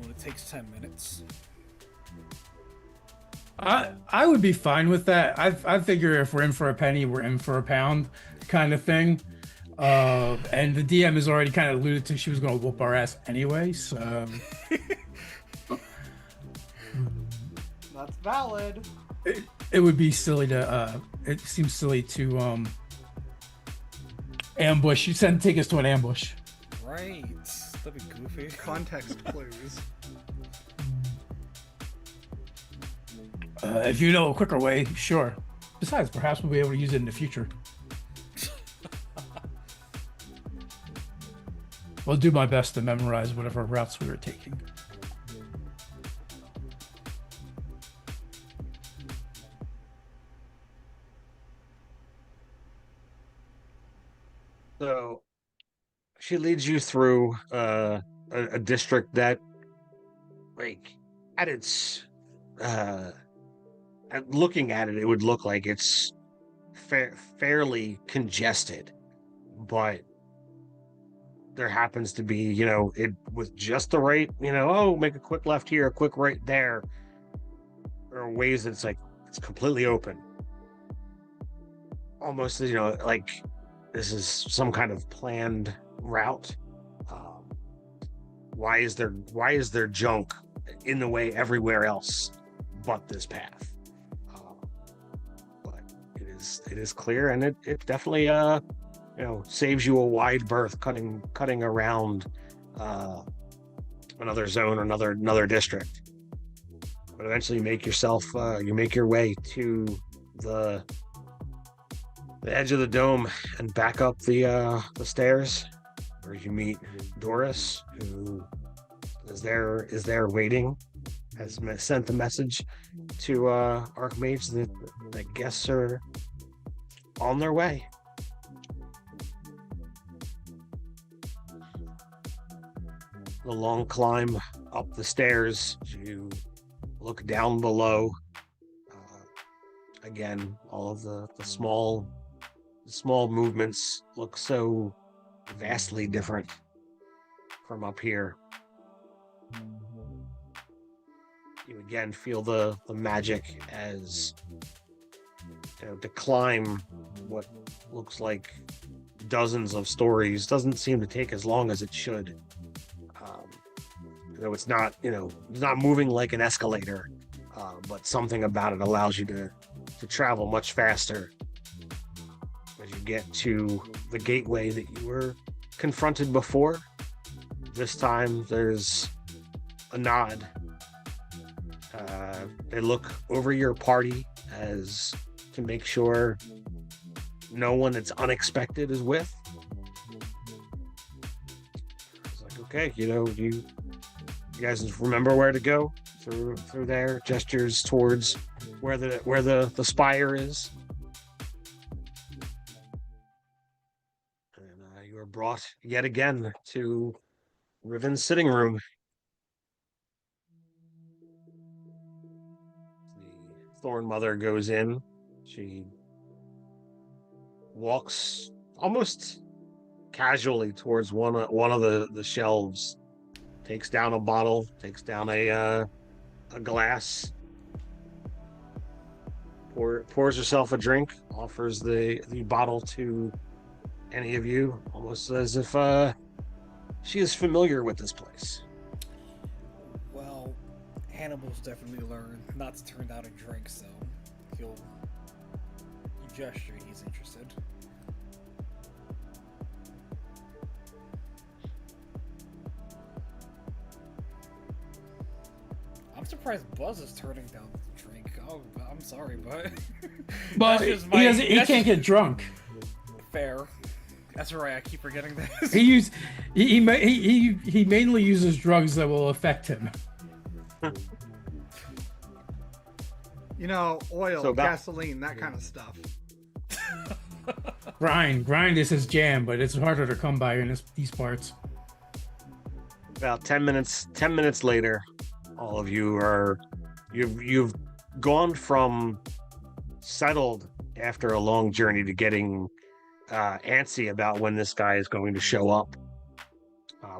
Well, it takes 10 minutes. I would be fine with that. I figure if we're in for a penny, we're in for a pound, kind of thing. And the DM has already kind of alluded to she was going to whoop our ass anyway. So that's valid. It would be silly to. It seems silly to ambush. You said take us to an ambush. Right. That'd be goofy. Context clues. If you know a quicker way, sure. Besides, perhaps we'll be able to use it in the future. I'll do my best to memorize whatever routes we were taking. So she leads you through a district that, like, at its looking at it, it would look like it's fairly congested, but there happens to be, it with just the right, make a quick left here, a quick right there, or ways that it's completely open. Almost, like this is some kind of planned route. Why is there junk in the way everywhere else but this path? But it is clear, and it definitely saves you a wide berth cutting around another zone or another district. But eventually you make your way to the edge of the dome and back up the stairs, where you meet Doris, who is there waiting, has sent the message to Archmage that guests are on their way. The long climb up the stairs, you look down below. Again, all of the small movements look so vastly different from up here. You again feel the magic as to climb what looks like dozens of stories doesn't seem to take as long as it should. It's not moving like an escalator, but something about it allows you to travel much faster. As you get to the gateway that you were confronted before, this time there's a nod. They look over your party as to make sure no one that's unexpected is with. It's like, okay, you guys remember where to go through there. Gestures towards where the spire is. And you are brought yet again to Riven's sitting room. The Thorn Mother goes in. She walks almost casually towards one of the shelves, takes down a bottle, takes down a glass, pours herself a drink, offers the bottle to any of you, almost as if she is familiar with this place. Well, Hannibal's definitely learned not to turn down a drink, so he'll gesture he's interested. I'm surprised Buzz is turning down the drink. Oh, I'm sorry, but But he can't get drunk. Fair. That's right. I keep forgetting this. He mainly uses drugs that will affect him. Oil, gasoline, that kind of stuff. Grind is his jam, but it's harder to come by in these parts. About 10 minutes later, all of you you've gone from settled after a long journey to getting antsy about when this guy is going to show up.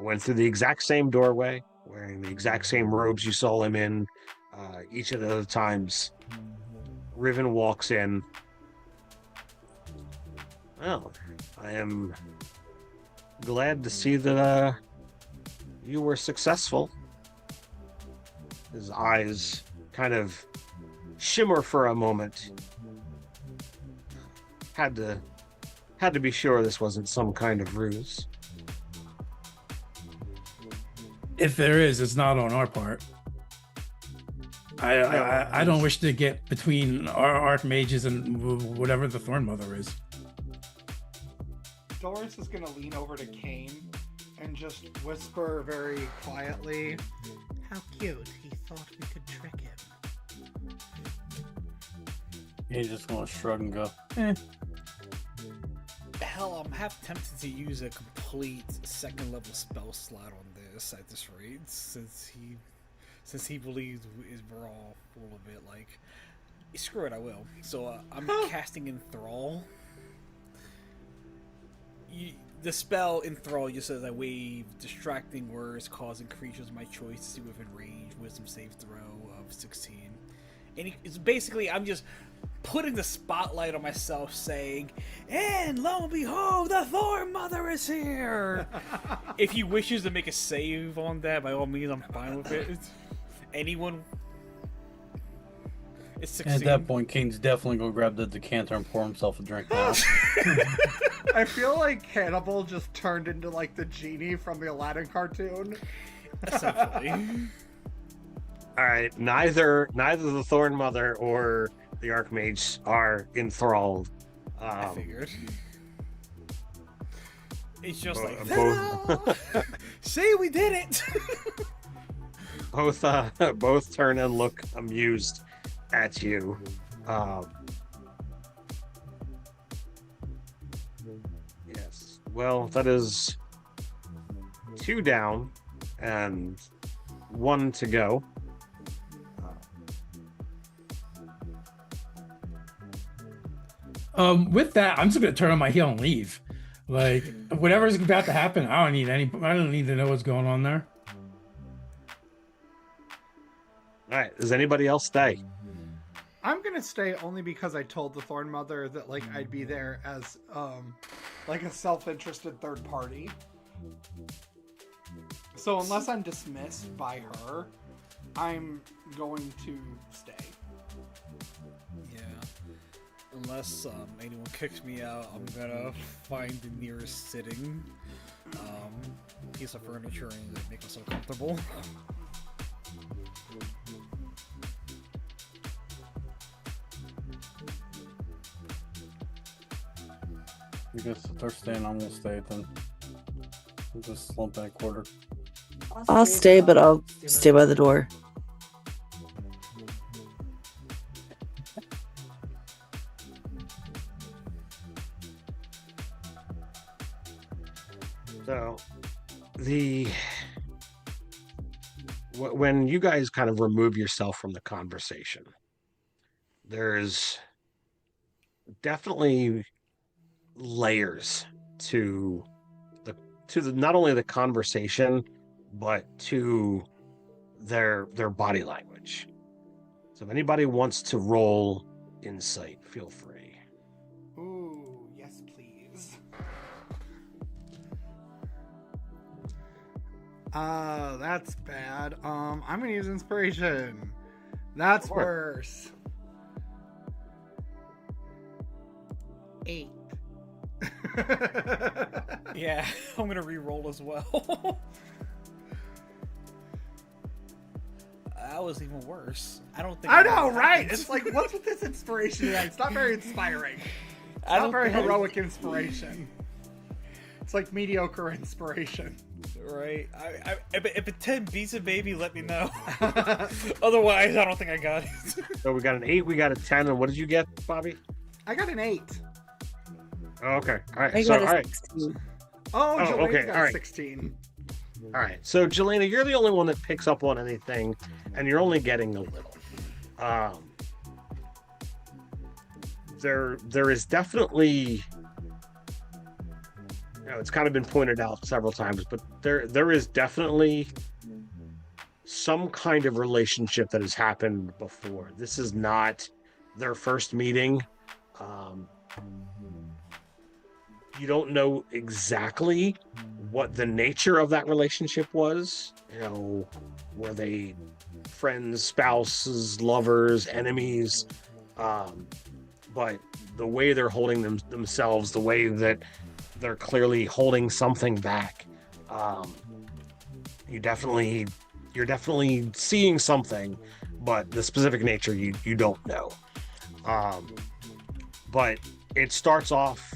Went through the exact same doorway, wearing the exact same robes you saw him in each of the times. Riven walks in. Well, I am glad to see that you were successful. His eyes kind of shimmer for a moment. Had to be sure this wasn't some kind of ruse. If there is, it's not on our part. I don't wish to get between our archmages and whatever the Thorn Mother is. Doris is going to lean over to Kane and just whisper very quietly, How cute. He thought we could trick him. He's just gonna shrug and go, Hell, I'm half tempted to use a complete second level spell slot on this at this rate, since he believes we're all full of it. Like, screw it, I will. So I'm casting Enthrall. The spell Enthrall just says I wave distracting words causing creatures of my choice to see within range. Wisdom save throw of 16. And it's basically, I'm just putting the spotlight on myself, saying, and lo and behold, the Thorn Mother is here! If he wishes to make a save on that, by all means, I'm fine with it. Anyone? It's At 16. that point, Kane's definitely gonna grab the decanter and pour himself a drink now. I feel like Hannibal just turned into like the genie from the Aladdin cartoon. Essentially. All right, neither the Thorn Mother or the Archmage are enthralled. I figured. It's just like, both see, we did it! both turn and look amused at you. Yes. Well, that is 2 down and 1 to go. With that, I'm just gonna turn on my heel and leave. Like whatever's about to happen, I don't need to know what's going on there. All right. Does anybody else stay? I'm gonna stay only because I told the Thorn Mother that like I'd be there as like a self-interested third party. So unless I'm dismissed by her, I'm going to stay. Yeah. Unless anyone kicks me out, I'm gonna find the nearest sitting piece of furniture and make myself comfortable. I guess if they're staying, I'm gonna stay then. I'll just slump in a quarter. I'll stay, but I'll stay by the door. So, when you guys kind of remove yourself from the conversation, there's definitely layers to the not only the conversation, but to their body language. So if anybody wants to roll insight, feel free. Ooh, yes, please. That's bad. I'm gonna use inspiration. That's Sure. worse. 8. Yeah, I'm gonna re-roll as well. That was even worse. I don't think I know, right? It's like, what's with this inspiration? It's not very inspiring. It's I not don't very think- heroic inspiration. It's like mediocre inspiration. Right. If a 10 beats a baby, let me know. Otherwise, I don't think I got it. So we got an 8, we got a 10, and what did you get, Bobby? I got an 8. Oh, okay. All right. I So got all a right. 16. Oh, Oh, Jelena's okay, got all a right. 16. All right. So Jelena, you're the only one that picks up on anything, and you're only getting a little. There is definitely, it's kind of been pointed out several times, but there is definitely some kind of relationship that has happened before. This is not their first meeting. You don't know exactly what the nature of that relationship was. Were they friends, spouses, lovers, enemies? But the way they're holding themselves, the way that they're clearly holding something back, you're definitely seeing something, but the specific nature you don't know. But it starts off.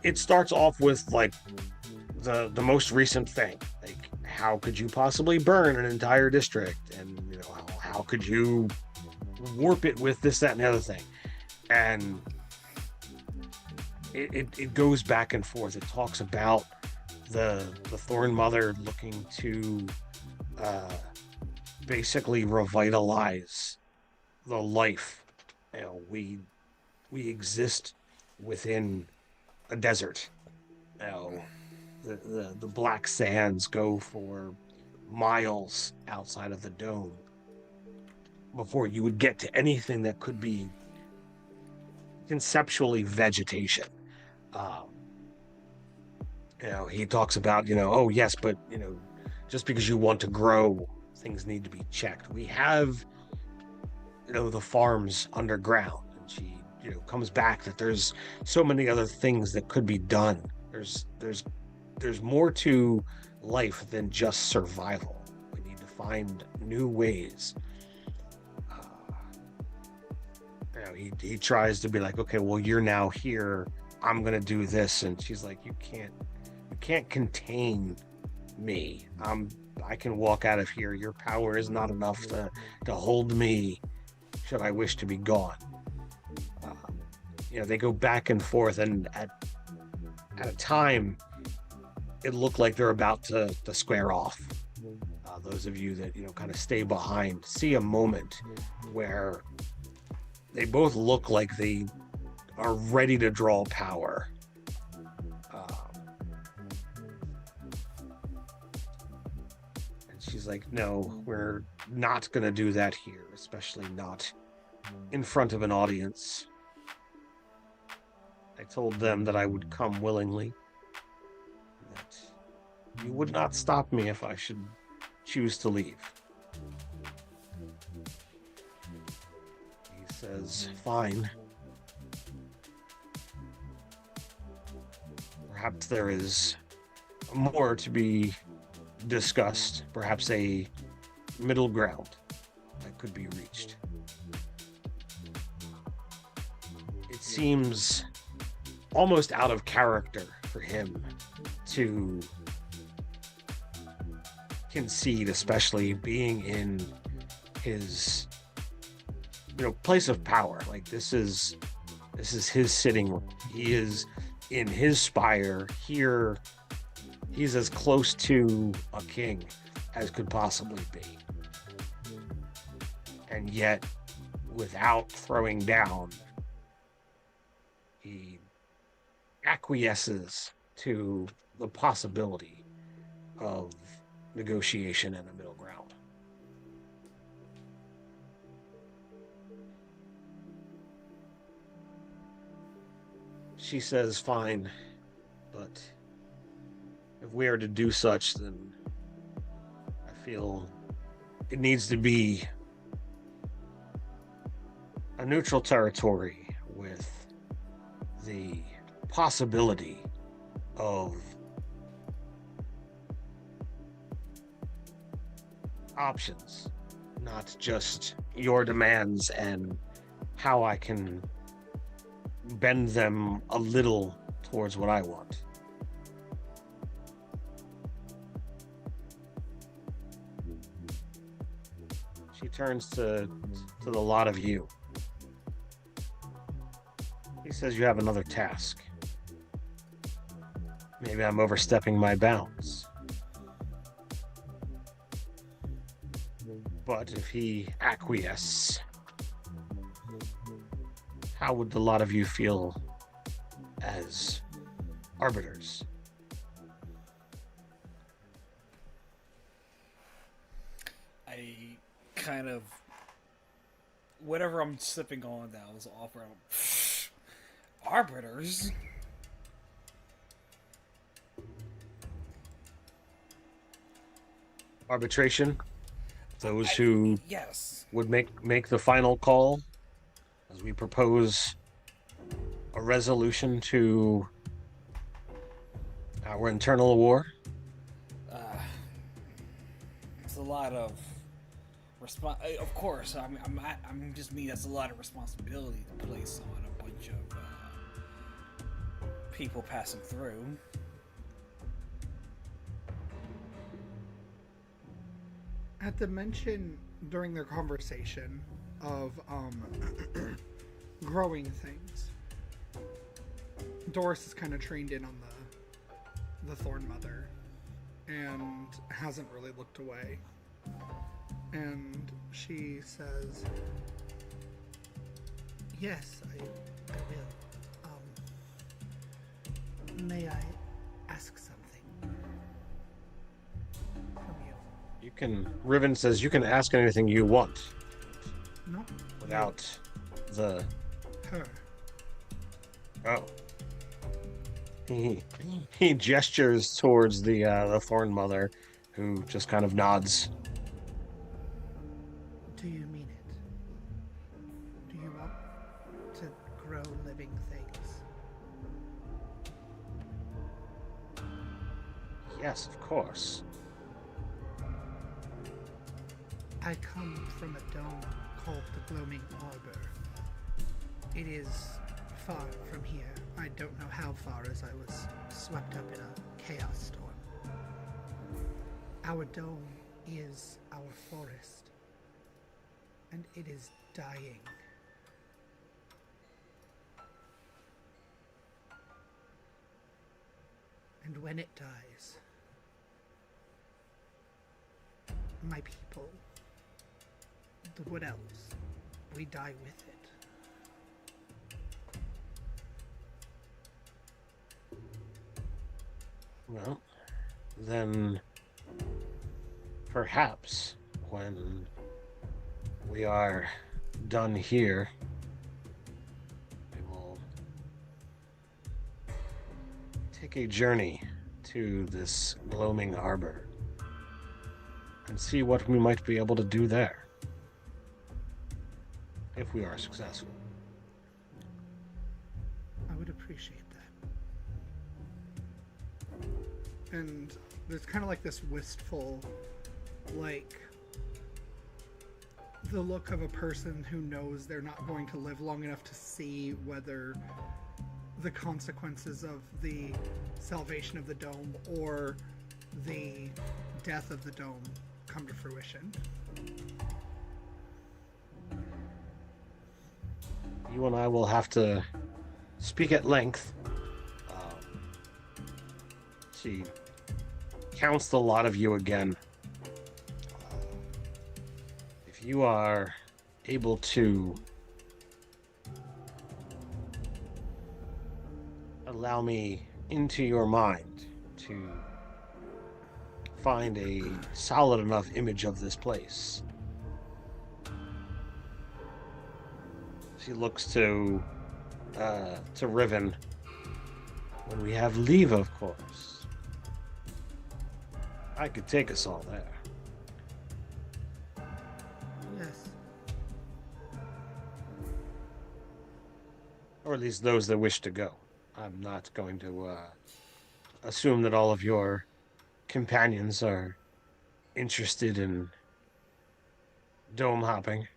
It starts off with like the most recent thing. Like, how could you possibly burn an entire district? And how could you warp it with this, that, and the other thing? And it goes back and forth. It talks about the Thorn Mother looking to basically revitalize the life. We exist within a desert. The black sands go for miles outside of the dome before you would get to anything that could be conceptually vegetation. He talks about, oh yes, but just because you want to grow things need to be checked. We have, the farms underground. And she, comes back that there's so many other things that could be done. There's more to life than just survival. We need to find new ways. He tries to be like, okay, well, you're now here. I'm gonna do this, and she's like, you can't contain me. I can walk out of here. Your power is not enough to hold me should I wish to be gone. They go back and forth, and at a time, it looked like they're about to square off. Those of you that, kind of stay behind, see a moment where they both look like they are ready to draw power. And she's like, no, we're not going to do that here, especially not in front of an audience. I told them that I would come willingly, that you would not stop me if I should choose to leave. He says, fine. Perhaps there is more to be discussed, perhaps a middle ground that could be reached. It seems almost out of character for him to concede, especially being in his place of power. Like this is his sitting room. He is in his spire here. He's as close to a king as could possibly be, and yet without throwing down, he acquiesces to the possibility of negotiation and a middle ground. She says, fine, but if we are to do such, then I feel it needs to be a neutral territory with the possibility of options, not just your demands and how I can bend them a little towards what I want. She turns to the lot of you. He says, you have another task. Maybe I'm overstepping my bounds. But if he acquiesces, how would the lot of you feel as arbiters? I kind of, whatever I'm sipping on that was offered. Arbiters? Arbitration? Those who yes would make the final call as we propose a resolution to our internal war? It's a lot of of course, I'm just me. That's a lot of responsibility to place on a bunch of people passing through. At the mention during their conversation of growing things, Doris is kind of trained in on the Thorn Mother and hasn't really looked away. And she says, Yes, I will. May I ask something from you? You can, Riven says, you can ask anything you want No, without the... her. Oh. He gestures towards the Thorn Mother, who just kind of nods. Do you mean it? Do you want to grow living things? Yes, of course. I come from a dome called the Gloaming Arbor. It is far from here. I don't know how far, as I was swept up in a chaos storm. Our dome is our forest, and it is dying. And when it dies, my people, the Wood Elves, we die with it. Well, then perhaps when we are done here, we will take a journey to this gloaming harbor and see what we might be able to do there, if we are successful. I would appreciate that. And there's kind of like this wistful, like, the look of a person who knows they're not going to live long enough to see whether the consequences of the salvation of the dome or the death of the dome come to fruition. You and I will have to speak at length. She counts the lot of you again. If you are able to allow me into your mind to find a solid enough image of this place. She looks to Riven. When we have leave, of course. I could take us all there. Yes. Or at least those that wish to go. I'm not going to assume that all of your companions are interested in dome hopping.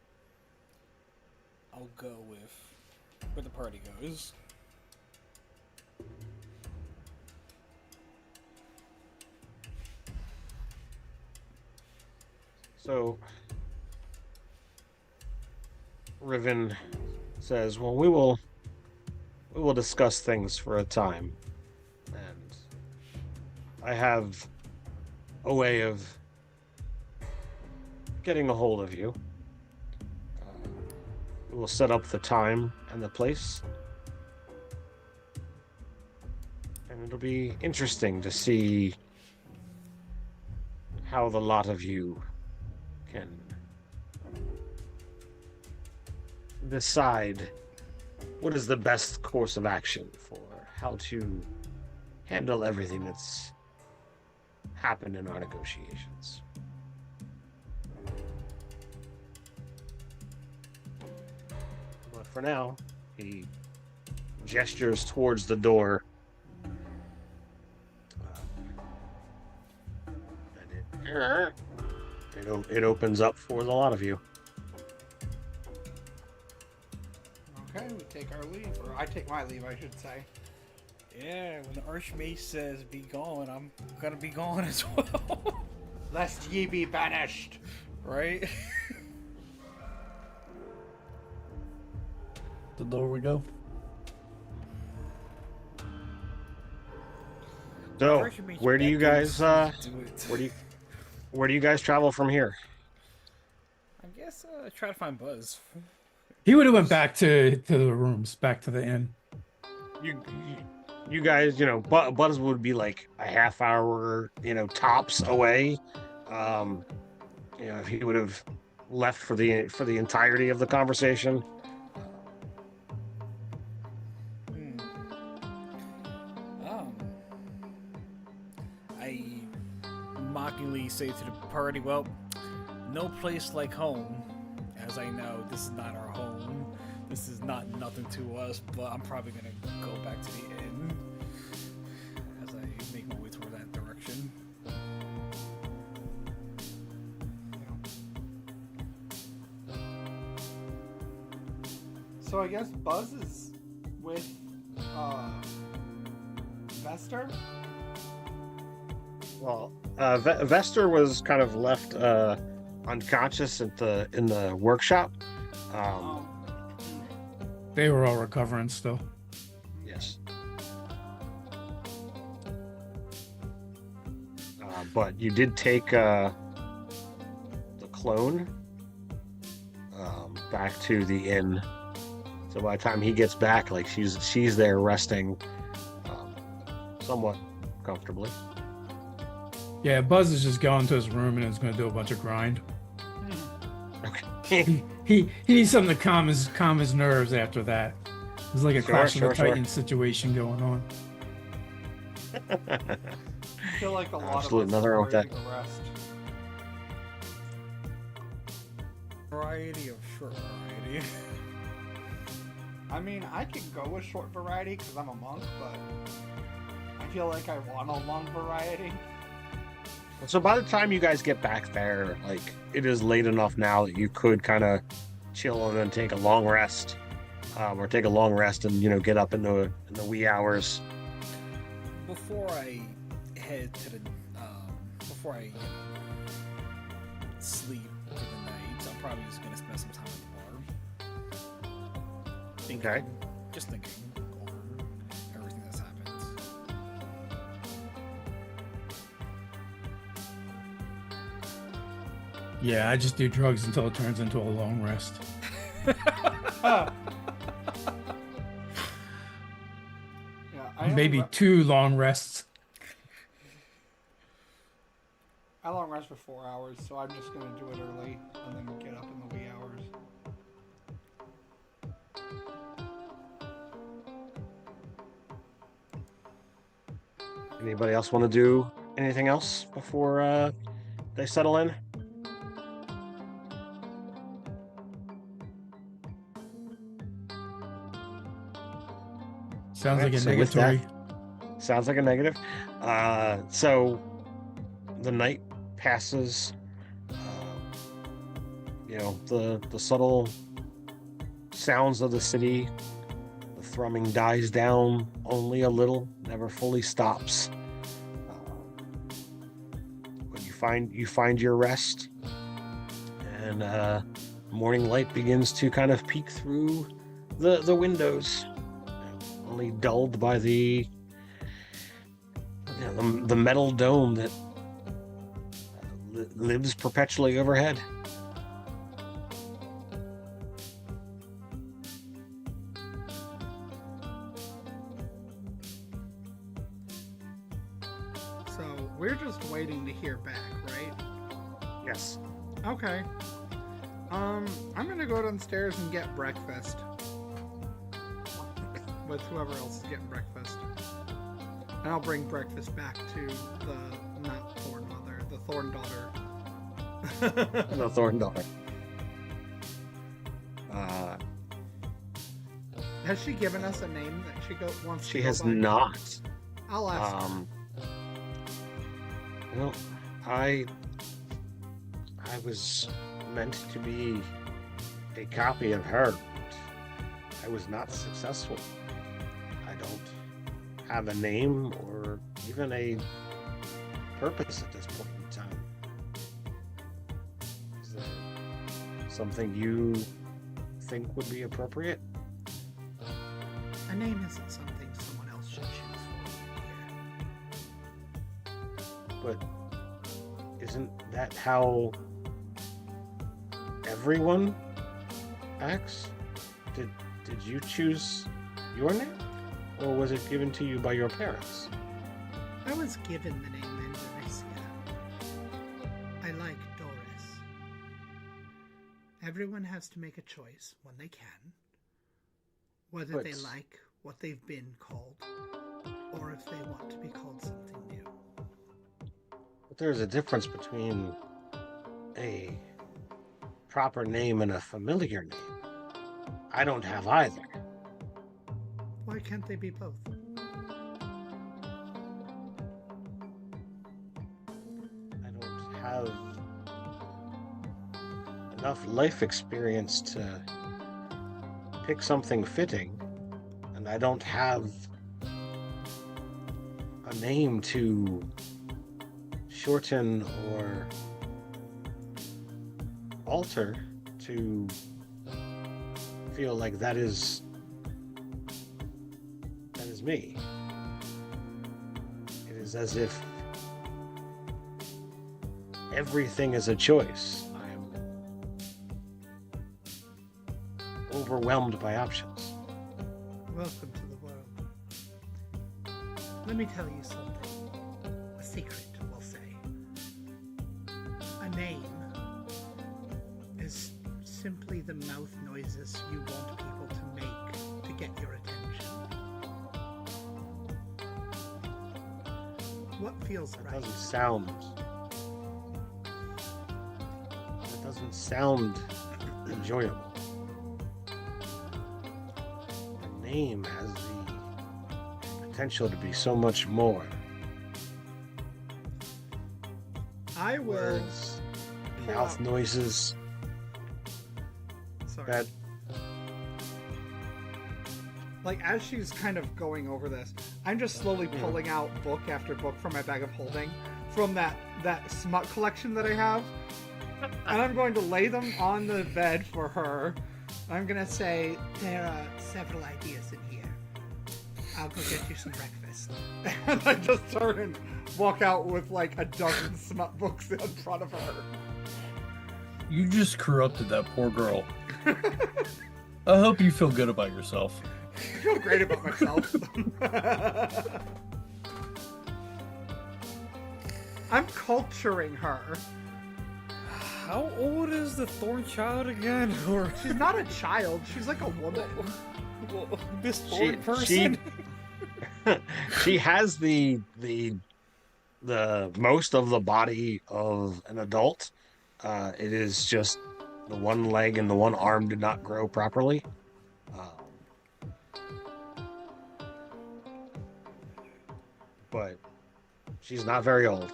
I'll go with where the party goes. So, Riven says, well, we will discuss things for a time. And I have a way of getting a hold of you. We will set up the time and the place. And it'll be interesting to see how the lot of you can decide what is the best course of action for how to handle everything that's happened in our negotiations. But for now, he gestures towards the door. And it opens up for the lot of you. Okay, we take our leave, or I take my leave, I should say. Yeah, when the Archmage says be gone, I'm gonna be gone as well. Lest ye be banished. Right? The door we go. So, Archmage where do you guys beckons do it. where do you guys travel from here? I guess try to find Buzz. He would have went back to the rooms, back to the inn. You guys, Buzz would be like a half hour, tops away. If he would have left for the entirety of the conversation. I mockingly say to the party, well, no place like home. as I know this is not our home. This is not nothing to us, but I'm probably gonna go back to the inn as I make my way toward that direction. So I guess Buzz is with Vester. Well, Vester was kind of left unconscious in the workshop. They were all recovering still. Yes. But you did take the clone back to the inn. So by the time he gets back, like she's there resting somewhat comfortably. Yeah, Buzz is just going to his room and is going to do a bunch of grind. Okay. He needs something to calm his nerves after that. There's like a Clash of the Sure. Titans situation going on. I feel like a lot Absolutely, of us nothing are wrong with ready that. to rest. Variety of short variety. I mean, I could go with short variety because I'm a monk, but I feel like I want a long variety. So by the time you guys get back there, like it is late enough now that you could kind of chill and then take a long rest, or take a long rest and get up in the wee hours. Before I head to the, before I sleep for the night, I'm probably just gonna spend some time at the bar. Thinking, Okay. Just thinking over everything that's happened. Yeah, I just do drugs until it turns into a long rest. Yeah, I Maybe 2 long rests. I long rest for 4 hours, so I'm just gonna do it early and then get up in the wee hours. Anybody else want to do anything else before they settle in? Sounds Alright, like a so with that- negatory. Sounds like a negative. So the night passes. The subtle sounds of the city. The thrumming dies down only a little, never fully stops. When you find your rest, and morning light begins to kind of peek through the windows, only dulled by the metal dome that lives perpetually overhead. So we're just waiting to hear back, right? Yes. Okay. I'm gonna go downstairs and get breakfast with whoever else is getting breakfast, and I'll bring breakfast back to the not Thorn Mother, the Thorn Daughter. The Thorn Daughter. Has she given us a name that she wants to She go has by? not. I'll ask her. Well, I was meant to be a copy of her. I was not successful. I don't have a name or even a purpose at this point in time. Is there something you think would be appropriate? A name isn't something someone else should choose for you. But isn't that how everyone acts? Did you choose your name? Or was it given to you by your parents? I was given the name Indonesia. I like Doris. Everyone has to make a choice when they can, whether But- they like what they've been called, or if they want to be called something new. But there's a difference between a proper name and a familiar name. I don't have either. Why can't they be both? I don't have enough life experience to pick something fitting, and I don't have a name to shorten or alter to feel like that is me. It is as if everything is a choice. I am overwhelmed by options. Welcome to the world. Let me tell you something. A secret, we'll say. A name is simply the mouth noises you want people to make to get your attention. What feels That right? doesn't sound enjoyable. A name has the potential to be so much more. I will. Words, pull mouth out- noises, Sorry. that Like, as she's kind of going over this, I'm just slowly pulling out book after book from my bag of holding from that smut collection that I have. And I'm going to lay them on the bed for her. I'm going to say, There are several ideas in here. I'll go get you some breakfast. and I just turn and walk out with like a dozen smut books in front of her. You just corrupted that poor girl. I hope you feel good about yourself. I feel great about myself. I'm culturing her. How old is the Thorn Child again? Or She's not a child. She's like a woman. this Thorn she person? she has the most of the body of an adult. It is just the one leg and the one arm did not grow properly. But she's not very old.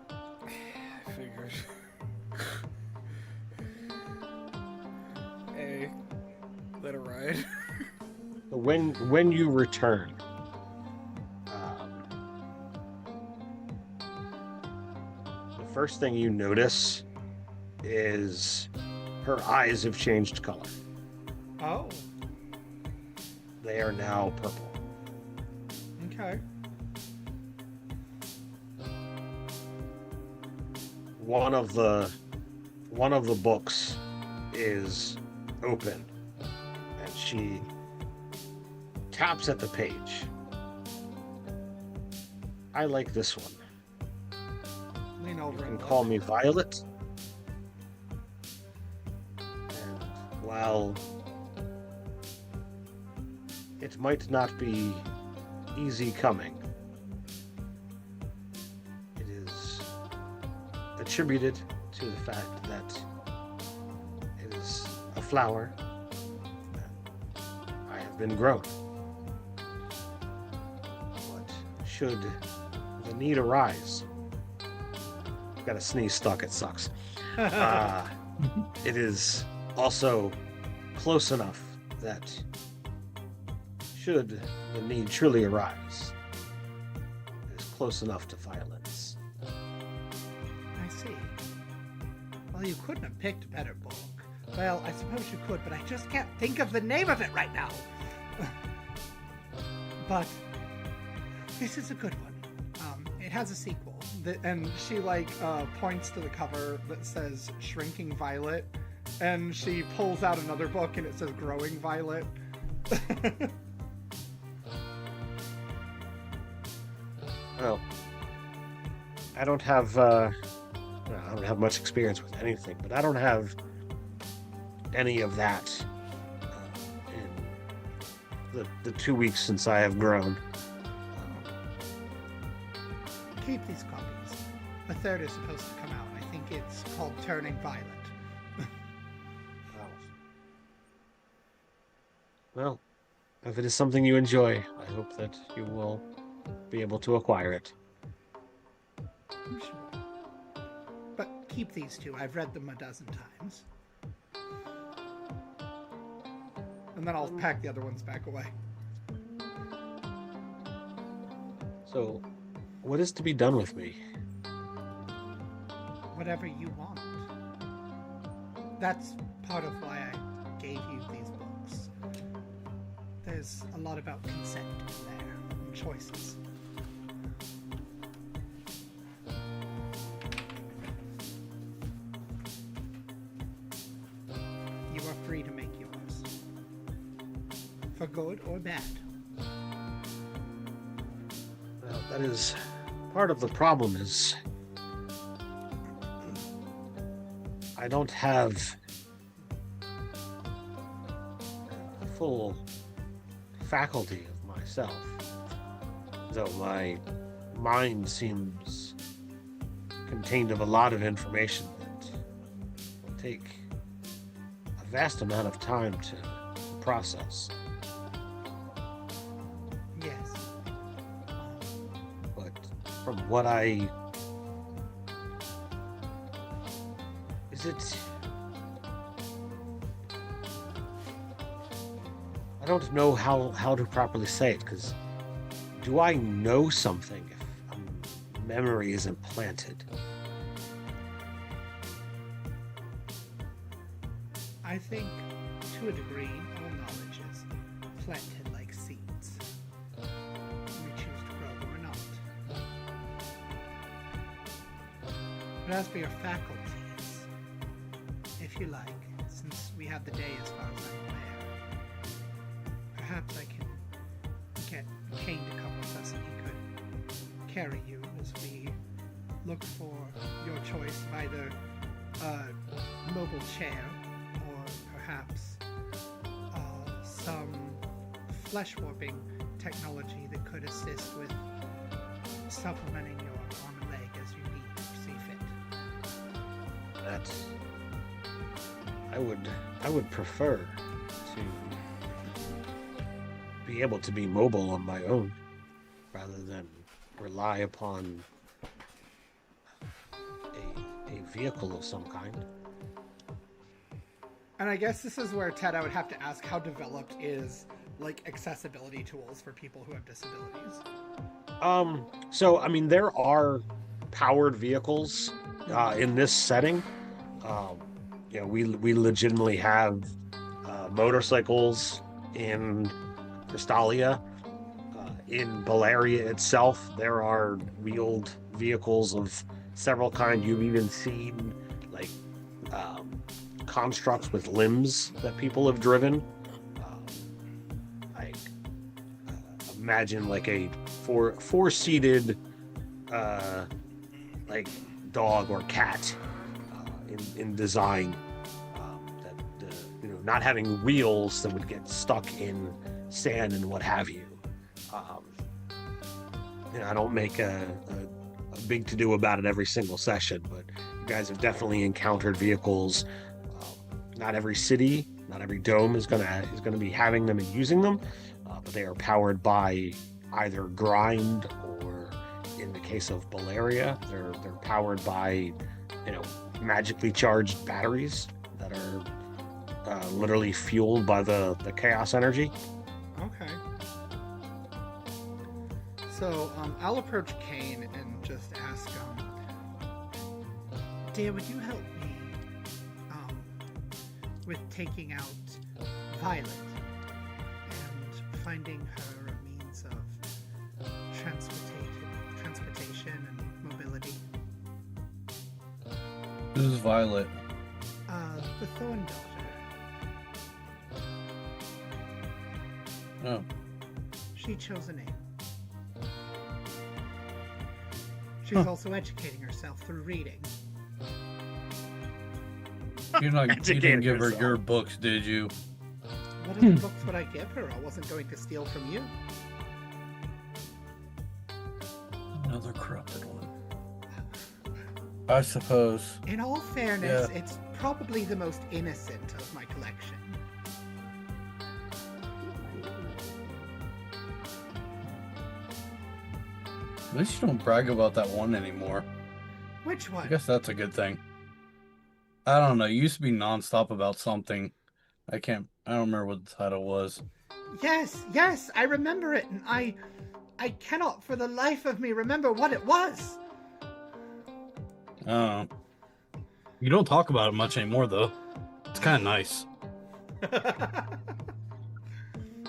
I figured. Hey, let it ride. When you return, the first thing you notice is her eyes have changed color. Oh, They are now purple. okay. One of the books is open, and she taps at the page. I like this one. Lean over You can and call me Violet. And while it might not be easy coming, it is attributed to the fact that it is a flower that I have been grown. But should the need arise, I've got a sneeze stuck, it sucks. It is also close enough that should the need truly arise, it is close enough to violence. I see. Well, you couldn't have picked a better book. Well, I suppose you could, but I just can't think of the name of it right now. But this is a good one. It has a sequel. and she like points to the cover that says Shrinking Violet, and she pulls out another book and it says Growing Violet. Well, I don't have much experience with anything, but I don't have any of that in the 2 weeks since I have grown. Keep these copies. A third is supposed to come out. I think it's called Turning Violet. Well, if it is something you enjoy, I hope that you will be able to acquire it. I'm sure. But keep these two. I've read them a dozen times. And then I'll pack the other ones back away. So, what is to be done with me? Whatever you want. That's part of why I gave you these books. There's a lot about consent in there, and choices. You are free to make yours. For good or bad. Well, that is part of the problem is I don't have a full faculty of myself, though my mind seems contained of a lot of information that will take a vast amount of time to process. Yes. But from what is it? I don't know how to properly say it, because do I know something if a memory is implanted? I think, to a degree, all knowledge is planted like seeds. We choose to grow them or not. But as for your faculties, if you like, since we have the day as far as I'm aware, perhaps I can get Kane to come with us and he could carry you as we look for your choice of either a mobile chair or perhaps some flesh warping technology that could assist with supplementing your arm and leg as you need or see fit. That I would prefer to be able to be mobile on my own rather than rely upon a vehicle of some kind. And I guess this is where, Ted, I would have to ask, how developed is like accessibility tools for people who have disabilities? So I mean, there are powered vehicles in this setting. You know, we legitimately have motorcycles in Crystallia. In Balaria itself, there are wheeled vehicles of several kinds. You've even seen like constructs with limbs that people have driven. Like imagine like a four-seated like dog or cat in design, that you know, not having wheels that would get stuck in sand and what have you. You know, I don't make a big to-do about it every single session, but you guys have definitely encountered vehicles. Not every city, not every dome is gonna be having them and using them, but they are powered by either grind or, in the case of Balaria, they're powered by, you know, magically charged batteries that are literally fueled by the chaos energy. Okay. So I'll approach Kane and just ask, Dear, would you help me with taking out Violet and finding her a means of transportation and mobility? Who's Violet? The Thorn Daughter. Oh. She chose a name. She's also educating herself through reading. You didn't give her herself. your books, did you? What other books would I give her? I wasn't going to steal from you. Another corrupted one. I suppose. In all fairness, it's probably the most innocent of my collection. At least you don't brag about that one anymore. Which I one? guess that's a good thing. I don't know. You used to be nonstop about something. I don't remember what the title was. Yes, I remember it, and I cannot for the life of me remember what it was. You don't talk about it much anymore, though. It's kind of nice.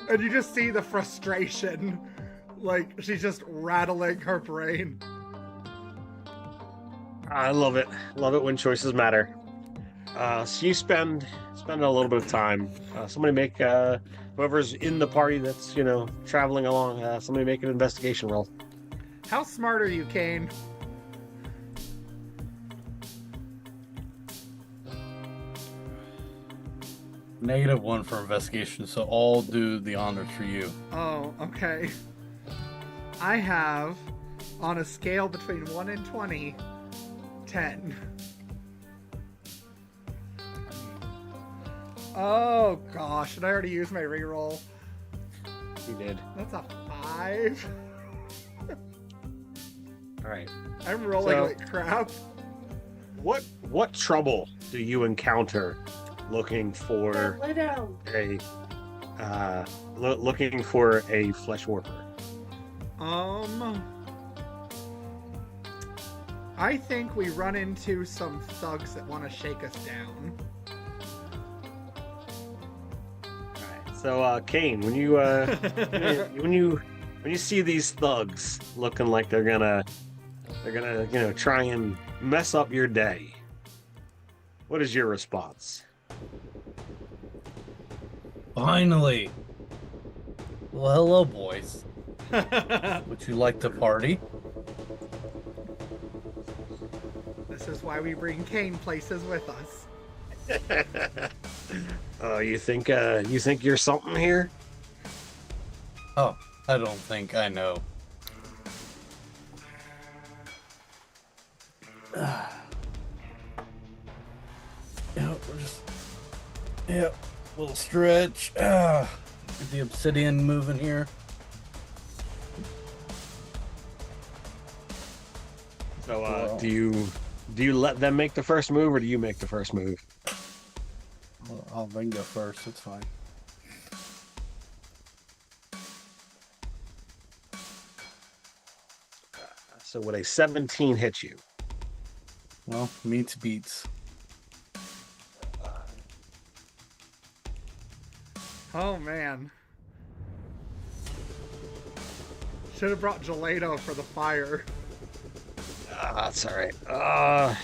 And you just see the frustration. Like, she's just rattling her brain. I love it. Love it when choices matter. So you spend a little bit of time. Somebody make whoever's in the party that's traveling along. Somebody make an investigation roll. How smart are you, Kane? -1 for investigation, so I'll do the honors for you. Oh, okay. I have, on a scale between 1 and 20, 10. Oh gosh, did I already use my reroll? You did. That's a 5. All right. I'm rolling So- like crap. What trouble do you encounter looking for Lay down. looking for a flesh warper? I think we run into some thugs that want to shake us down. So, Kane, when you when you see these thugs looking like they're gonna try and mess up your day, what is your response? Finally! Well, hello, boys. Would you like to party? This is why we bring Kane places with us. Oh, you think you're something here? Oh, I don't think I know. Yep, little stretch. Get the obsidian moving here. So, do you let them make the first move, or do you make the first move? I'll then go first. It's fine. So, would a 17 hit you? Well, meets beats. Oh man. Should have brought gelato for the fire. That's all right.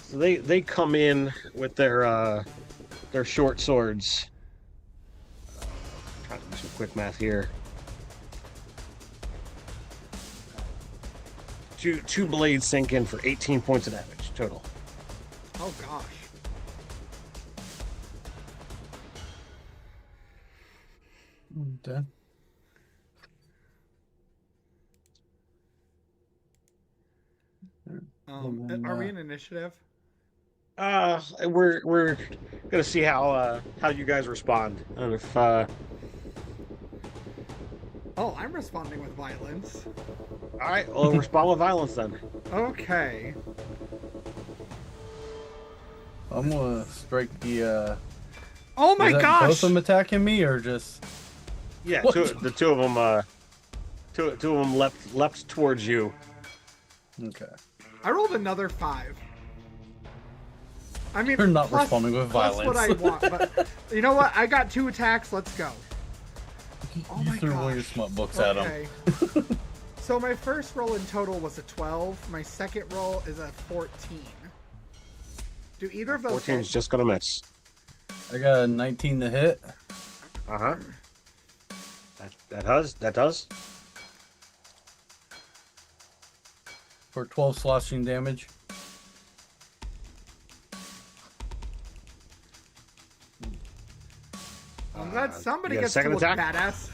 So they come in with their short swords. Trying to do some quick math here. Two blades sink in for 18 points of damage total. Oh gosh. Dead. Are we in initiative? We're gonna see how you guys respond, and if Oh, I'm responding with violence. all right, we'll respond with violence then. Okay. I'm gonna strike the. Oh my Is that gosh! both of them attacking me, or just? Yeah, What? the two of them. Two of them leapt towards you. Okay. I rolled another 5. I mean, You're not plus- responding with plus violence. what I want, but you know what? I got 2 attacks. Let's go. Oh You my threw one of your gosh. smut books at him. Okay. So my first roll in total was a 12. My second roll is a 14. Do either of those 14 is hit? just gonna miss. I got a 19 to hit. Uh-huh. That does. For 12 slashing damage. I'm glad somebody you got a gets to second look attack? badass.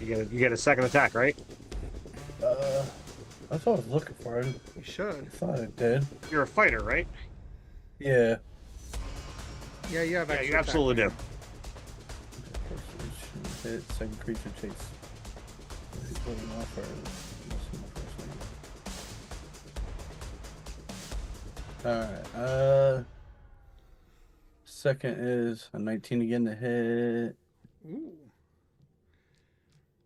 You get a second attack, right? That's what I was looking for. I You should. thought I did. You're a fighter, right? Yeah. Yeah, you have Yeah, extra you absolutely do. hit. Second creature chase. He's holding off first. Alright, second is a 19 again to hit. Ooh.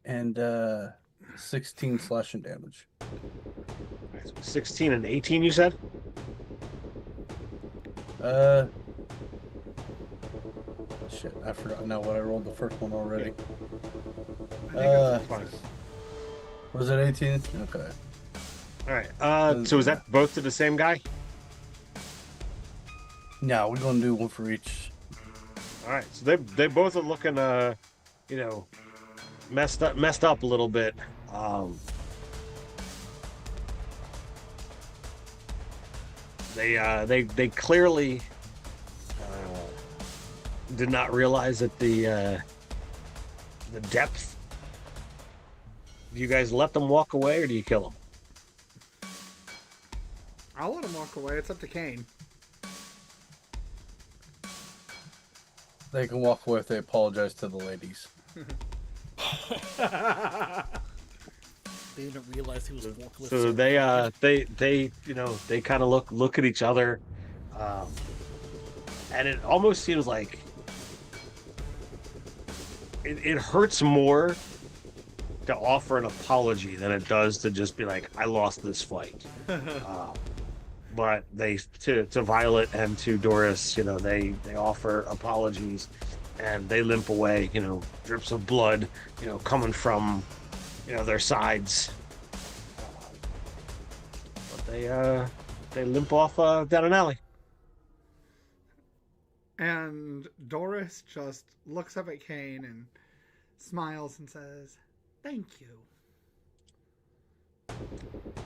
And 16 slashing damage. 16 and 18, you said? Shit, I forgot now what I rolled the first one already. Fine. Was it 18? Okay. All right. So is that both to the same guy? No, we're gonna do one for each. All right. So they both are looking messed up a little bit. They clearly did not realize that the depth. Do you guys let them walk away or do you kill them? I'll let him walk away. It's up to Kane. They can walk away if they apologize to the ladies. They didn't realize he was forklift. So they kind of look at each other, and it almost seems like it hurts more to offer an apology than it does to just be like, I lost this fight. But they to Violet and to Doris, they offer apologies, and they limp away. Drips of blood, coming from their sides. But they limp off down an alley. And Doris just looks up at Kane and smiles and says, "Thank you."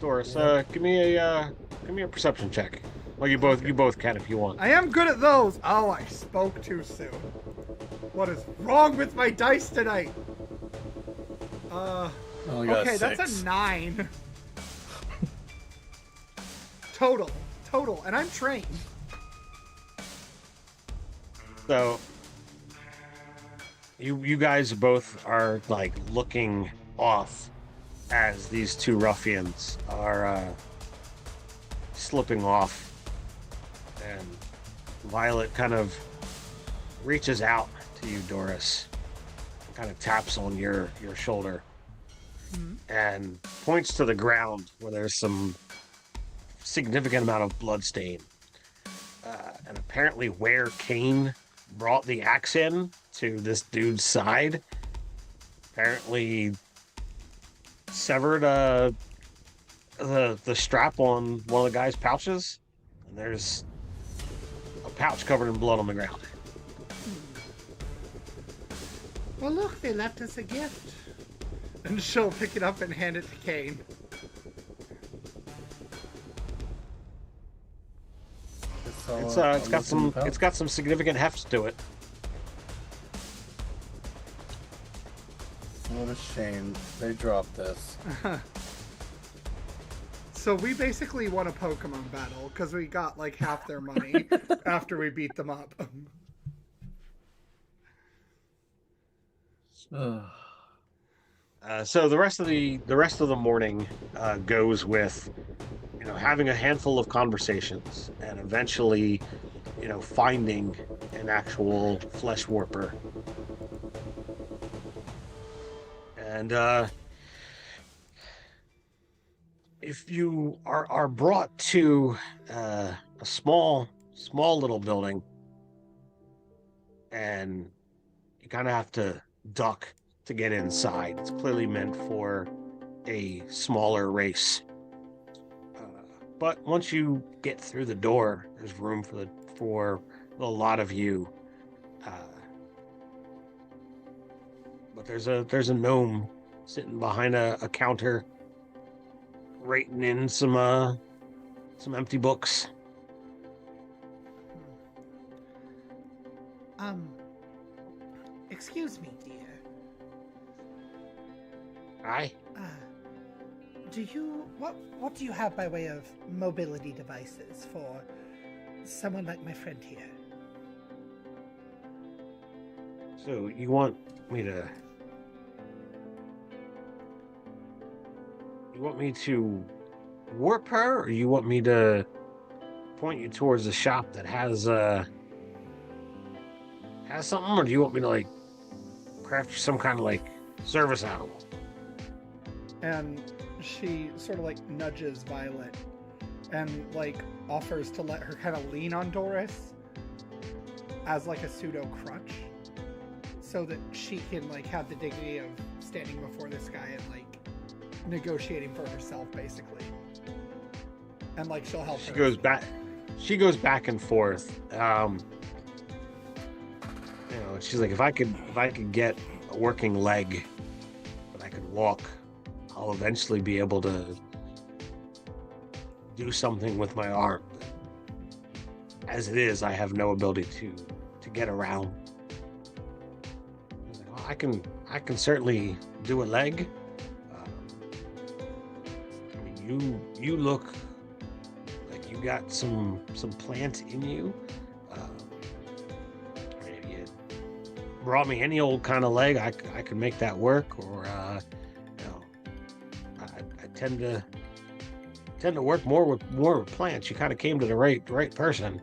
Doris, give me a perception check. Well, you both can if you want. I am good at those. Oh, I spoke too soon. What is wrong with my dice tonight? Only got Okay, 6. that's a 9. Total, and I'm trained. So you guys both are like looking off as these two ruffians are slipping off, and Violet kind of reaches out to you, Doris, kind of taps on your shoulder, and points to the ground where there's some significant amount of blood stain, and apparently where Kane brought the axe in to this dude's side, apparently severed the strap on one of the guy's pouches, and there's a pouch covered in blood on the ground. Well, look, they left us a gift. And she'll pick it up and hand it to Kane. It's got some significant heft to it. What a shame. They dropped this. So we basically won a Pokemon battle because we got like half their money after we beat them up. So the rest of the morning goes with having a handful of conversations and eventually finding an actual flesh warper. And if you are brought to a small little building, and you kind of have to duck to get inside. It's clearly meant for a smaller race. But once you get through the door, there's room for a lot of you. But there's a gnome sitting behind a counter, writing in some empty books. Excuse me, dear. Aye. What do you have by way of mobility devices for someone like my friend here? So you want me to want me to warp her, or you want me to point you towards a shop that has something, or do you want me to like craft you some kind of like service animal? And she sort of like nudges Violet and like offers to let her kind of lean on Doris as like a pseudo crutch, so that she can like have the dignity of standing before this guy and like negotiating for herself, basically. And like she'll help She her. goes back and forth. She's like, if I could get a working leg that I could walk, I'll eventually be able to do something with my arm. As it is, I have no ability to get around. I was like, well, I can certainly do a leg. I mean, you look like you got some plant in you. If you brought me any old kind of leg, I could make that work. Or I tend to work more with plants. You kind of came to the right person.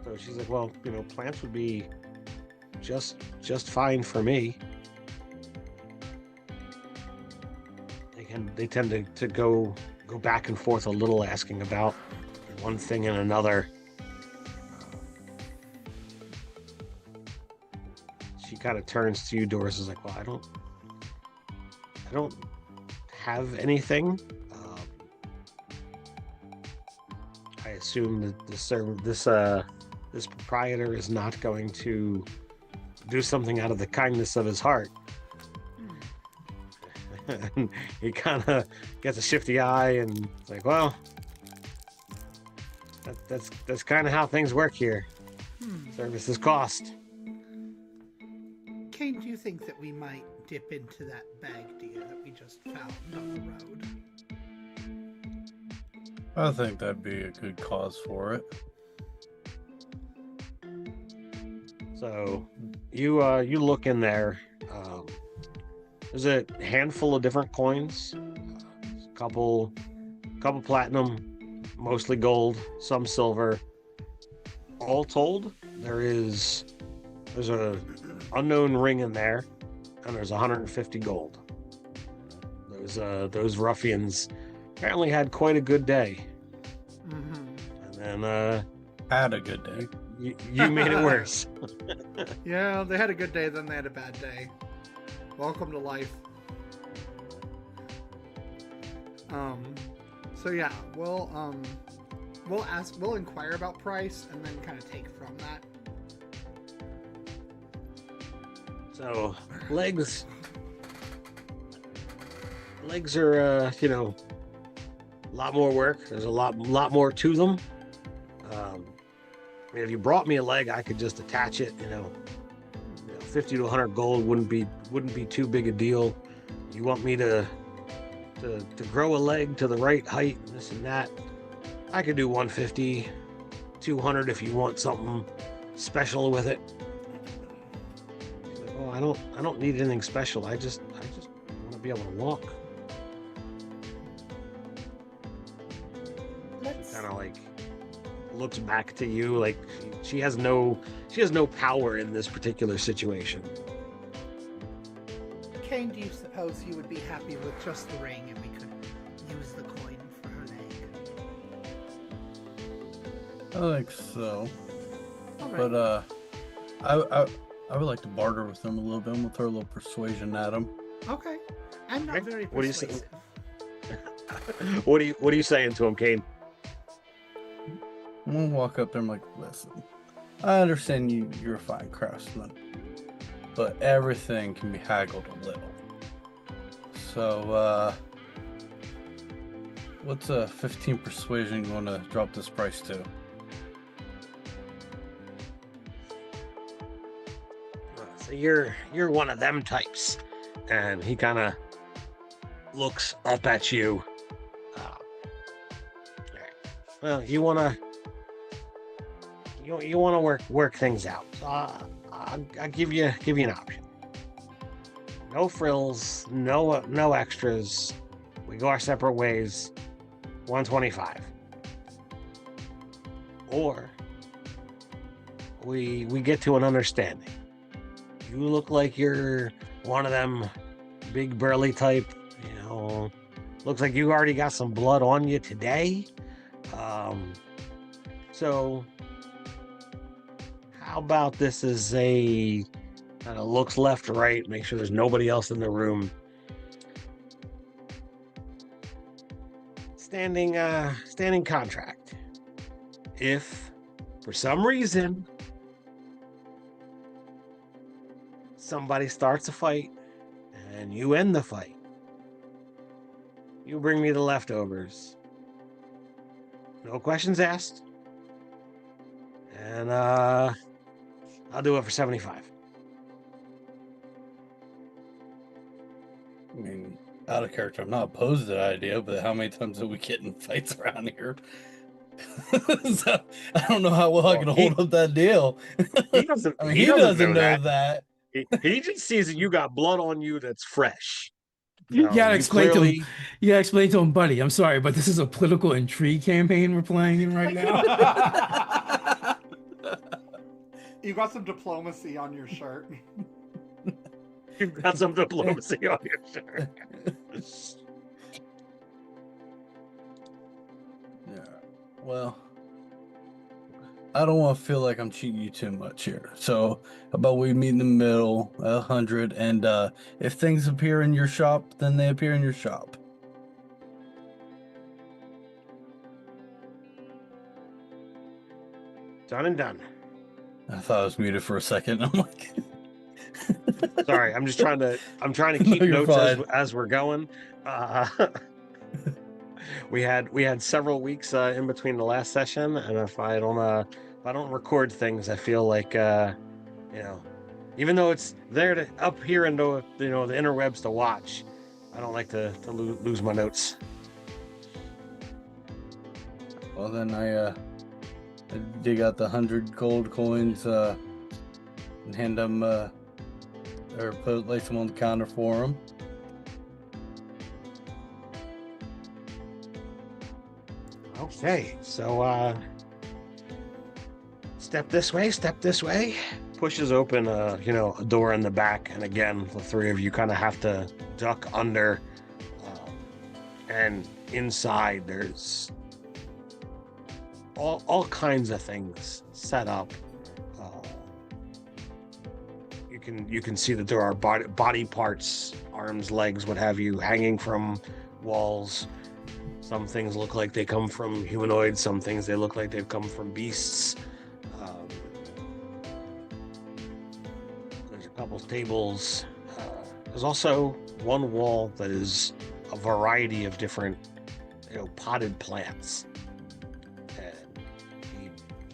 So she's like, well, plants would be just fine for me. They tend to go back and forth a little, asking about one thing and another. She kind of turns to you, Doris, is like, well, I don't have anything. I assume that this proprietor is not going to do something out of the kindness of his heart. And he kind of gets a shifty eye and it's like, well, that's kind of how things work here. Services cost. Kane, do you think that we might dip into that bag deer that we just found on the road? I think that'd be a good cause for it. So you look in there. There's a handful of different coins, a couple platinum, mostly gold, some silver. All told, there's a unknown ring in there, and there's 150 gold. Those ruffians apparently had quite a good day. Mm-hmm. And then Had a good day. you made it worse. Yeah, they had a good day, then they had a bad day. Welcome to life. So yeah, we'll inquire about price and then kind of take from that. So legs are a lot more work. There's a lot more to them. If you brought me a leg, I could just attach it. 50 to 100 gold wouldn't be too big a deal. You want me to grow a leg to the right height, and this and that, I could do 150, 200 if you want something special with it. Like, well, I don't need anything special. I just want to be able to walk. Kind of like looks back to you like she has no power in this particular situation. Kane, do you suppose you would be happy with just the ring and we could use the coin for her leg? I think so. All right. But I would like to barter with them a little bit. We'll throw a little persuasion at them. Okay. I'm not Okay. very What do you say? persuasive. What are you saying to him, Kane? We'll walk up there and like, listen, I understand you're a fine craftsman, but everything can be haggled a little. So, what's a 15 persuasion going to drop this price to? So you're one of them types, and he kind of looks up at you. All right. Well, you wanna work things out. So I'll give you an option. No frills, no extras. We go our separate ways. 125. Or we get to an understanding. You look like you're one of them big burly type, looks like you already got some blood on you today. So how about this is a kind of looks left, right, make sure there's nobody else in the room. Standing contract. If for some reason somebody starts a fight and you end the fight, you bring me the leftovers. No questions asked. And I'll do it for 75. I mean, out of character, I'm not opposed to that idea, but how many times do we get in fights around here? So, I don't know how well I can hold up that deal. He doesn't. I mean, he doesn't know that. He just sees that you got blood on you that's fresh. You gotta explain to clearly... him. You gotta explain to him, buddy. I'm sorry, but this is a political intrigue campaign we're playing in right now. You got some diplomacy on your shirt. You've got some diplomacy on your shirt. Yeah. Well, I don't want to feel like I'm cheating you too much here. So, how about we meet in the middle, 100, and if things appear in your shop, then they appear in your shop. Done and done. I thought I was muted for a second. I'm like, sorry. I'm trying to keep notes as we're going. We had several weeks in between the last session, and if I don't record things, I feel like even though it's there to up here into the interwebs to watch, I don't like to lose my notes. Well, then I dig out the 100 gold coins and hand them or place them on the counter for them. Okay, so step this way. Pushes open a door in the back, and again the three of you kind of have to duck under, and inside there's all kinds of things set up. You can see that there are body parts, arms, legs, what have you, hanging from walls. Some things look like they come from humanoids. Some things they look like they've come from beasts. There's a couple tables. There's also one wall that is a variety of different, potted plants. And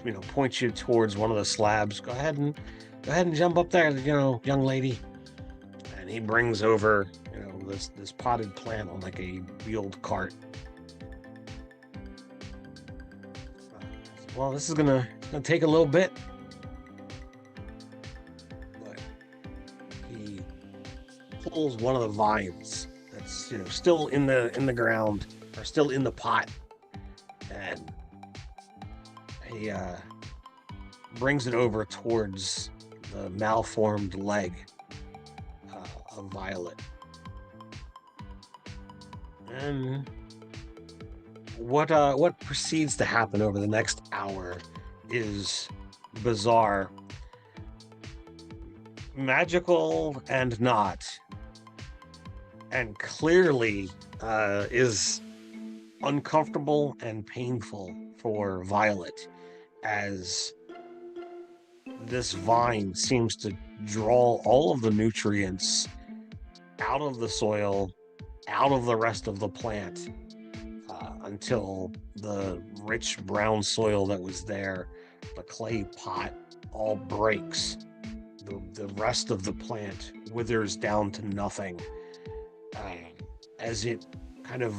he, points you towards one of the slabs. Go ahead and jump up there, young lady. And he brings over, this potted plant on like a wheeled cart. Well, this is gonna take a little bit, but he pulls one of the vines that's still in the ground, or still in the pot, and he brings it over towards the malformed leg of Violet. And what proceeds to happen over the next hour is bizarre, magical and not, and clearly is uncomfortable and painful for Violet, as this vine seems to draw all of the nutrients out of the soil, out of the rest of the plant, until the rich brown soil that was there, the clay pot, all breaks. The rest of the plant withers down to nothing, as it kind of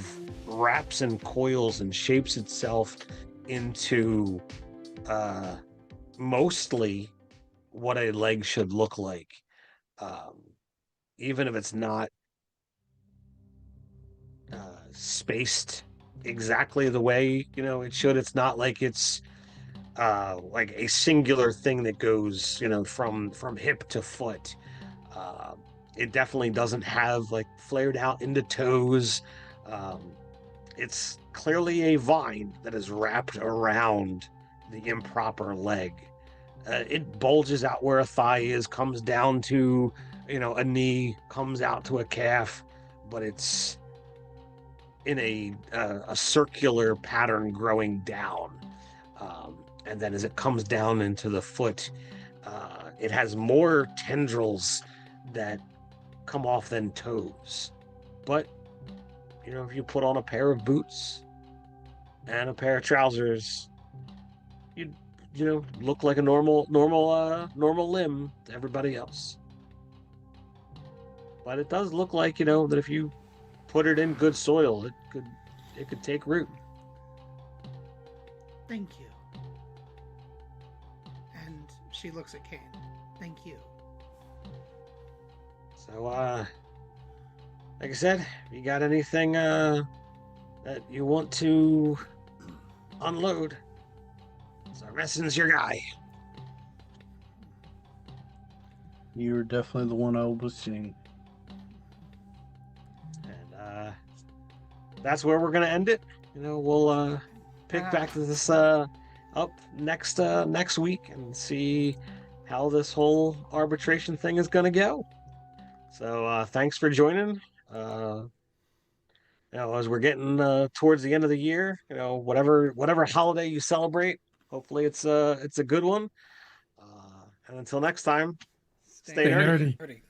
wraps and coils and shapes itself into mostly what a leg should look like. even if it's not spaced exactly the way it should. It's not like it's like a singular thing that goes from hip to foot. Uh, it definitely doesn't have like flared out into toes. Um, it's clearly a vine that is wrapped around the improper leg. It bulges out where a thigh is, comes down to a knee, comes out to a calf, but it's in a circular pattern growing down. And then as it comes down into the foot, it has more tendrils that come off than toes. But if you put on a pair of boots and a pair of trousers, you'd look like a normal limb to everybody else. But it does look like that if you put it in good soil, it could take root. Thank you. And she looks at Kane. Thank you. So, like I said, you got anything that you want to unload? So Reston's your guy. You're definitely the one I was seeing. And that's where we're gonna end it. We'll pick back to this up next week and see how this whole arbitration thing is gonna go. So thanks for joining. As we're getting towards the end of the year, whatever holiday you celebrate, hopefully it's a good one. And until next time, stay nerdy. nerdy.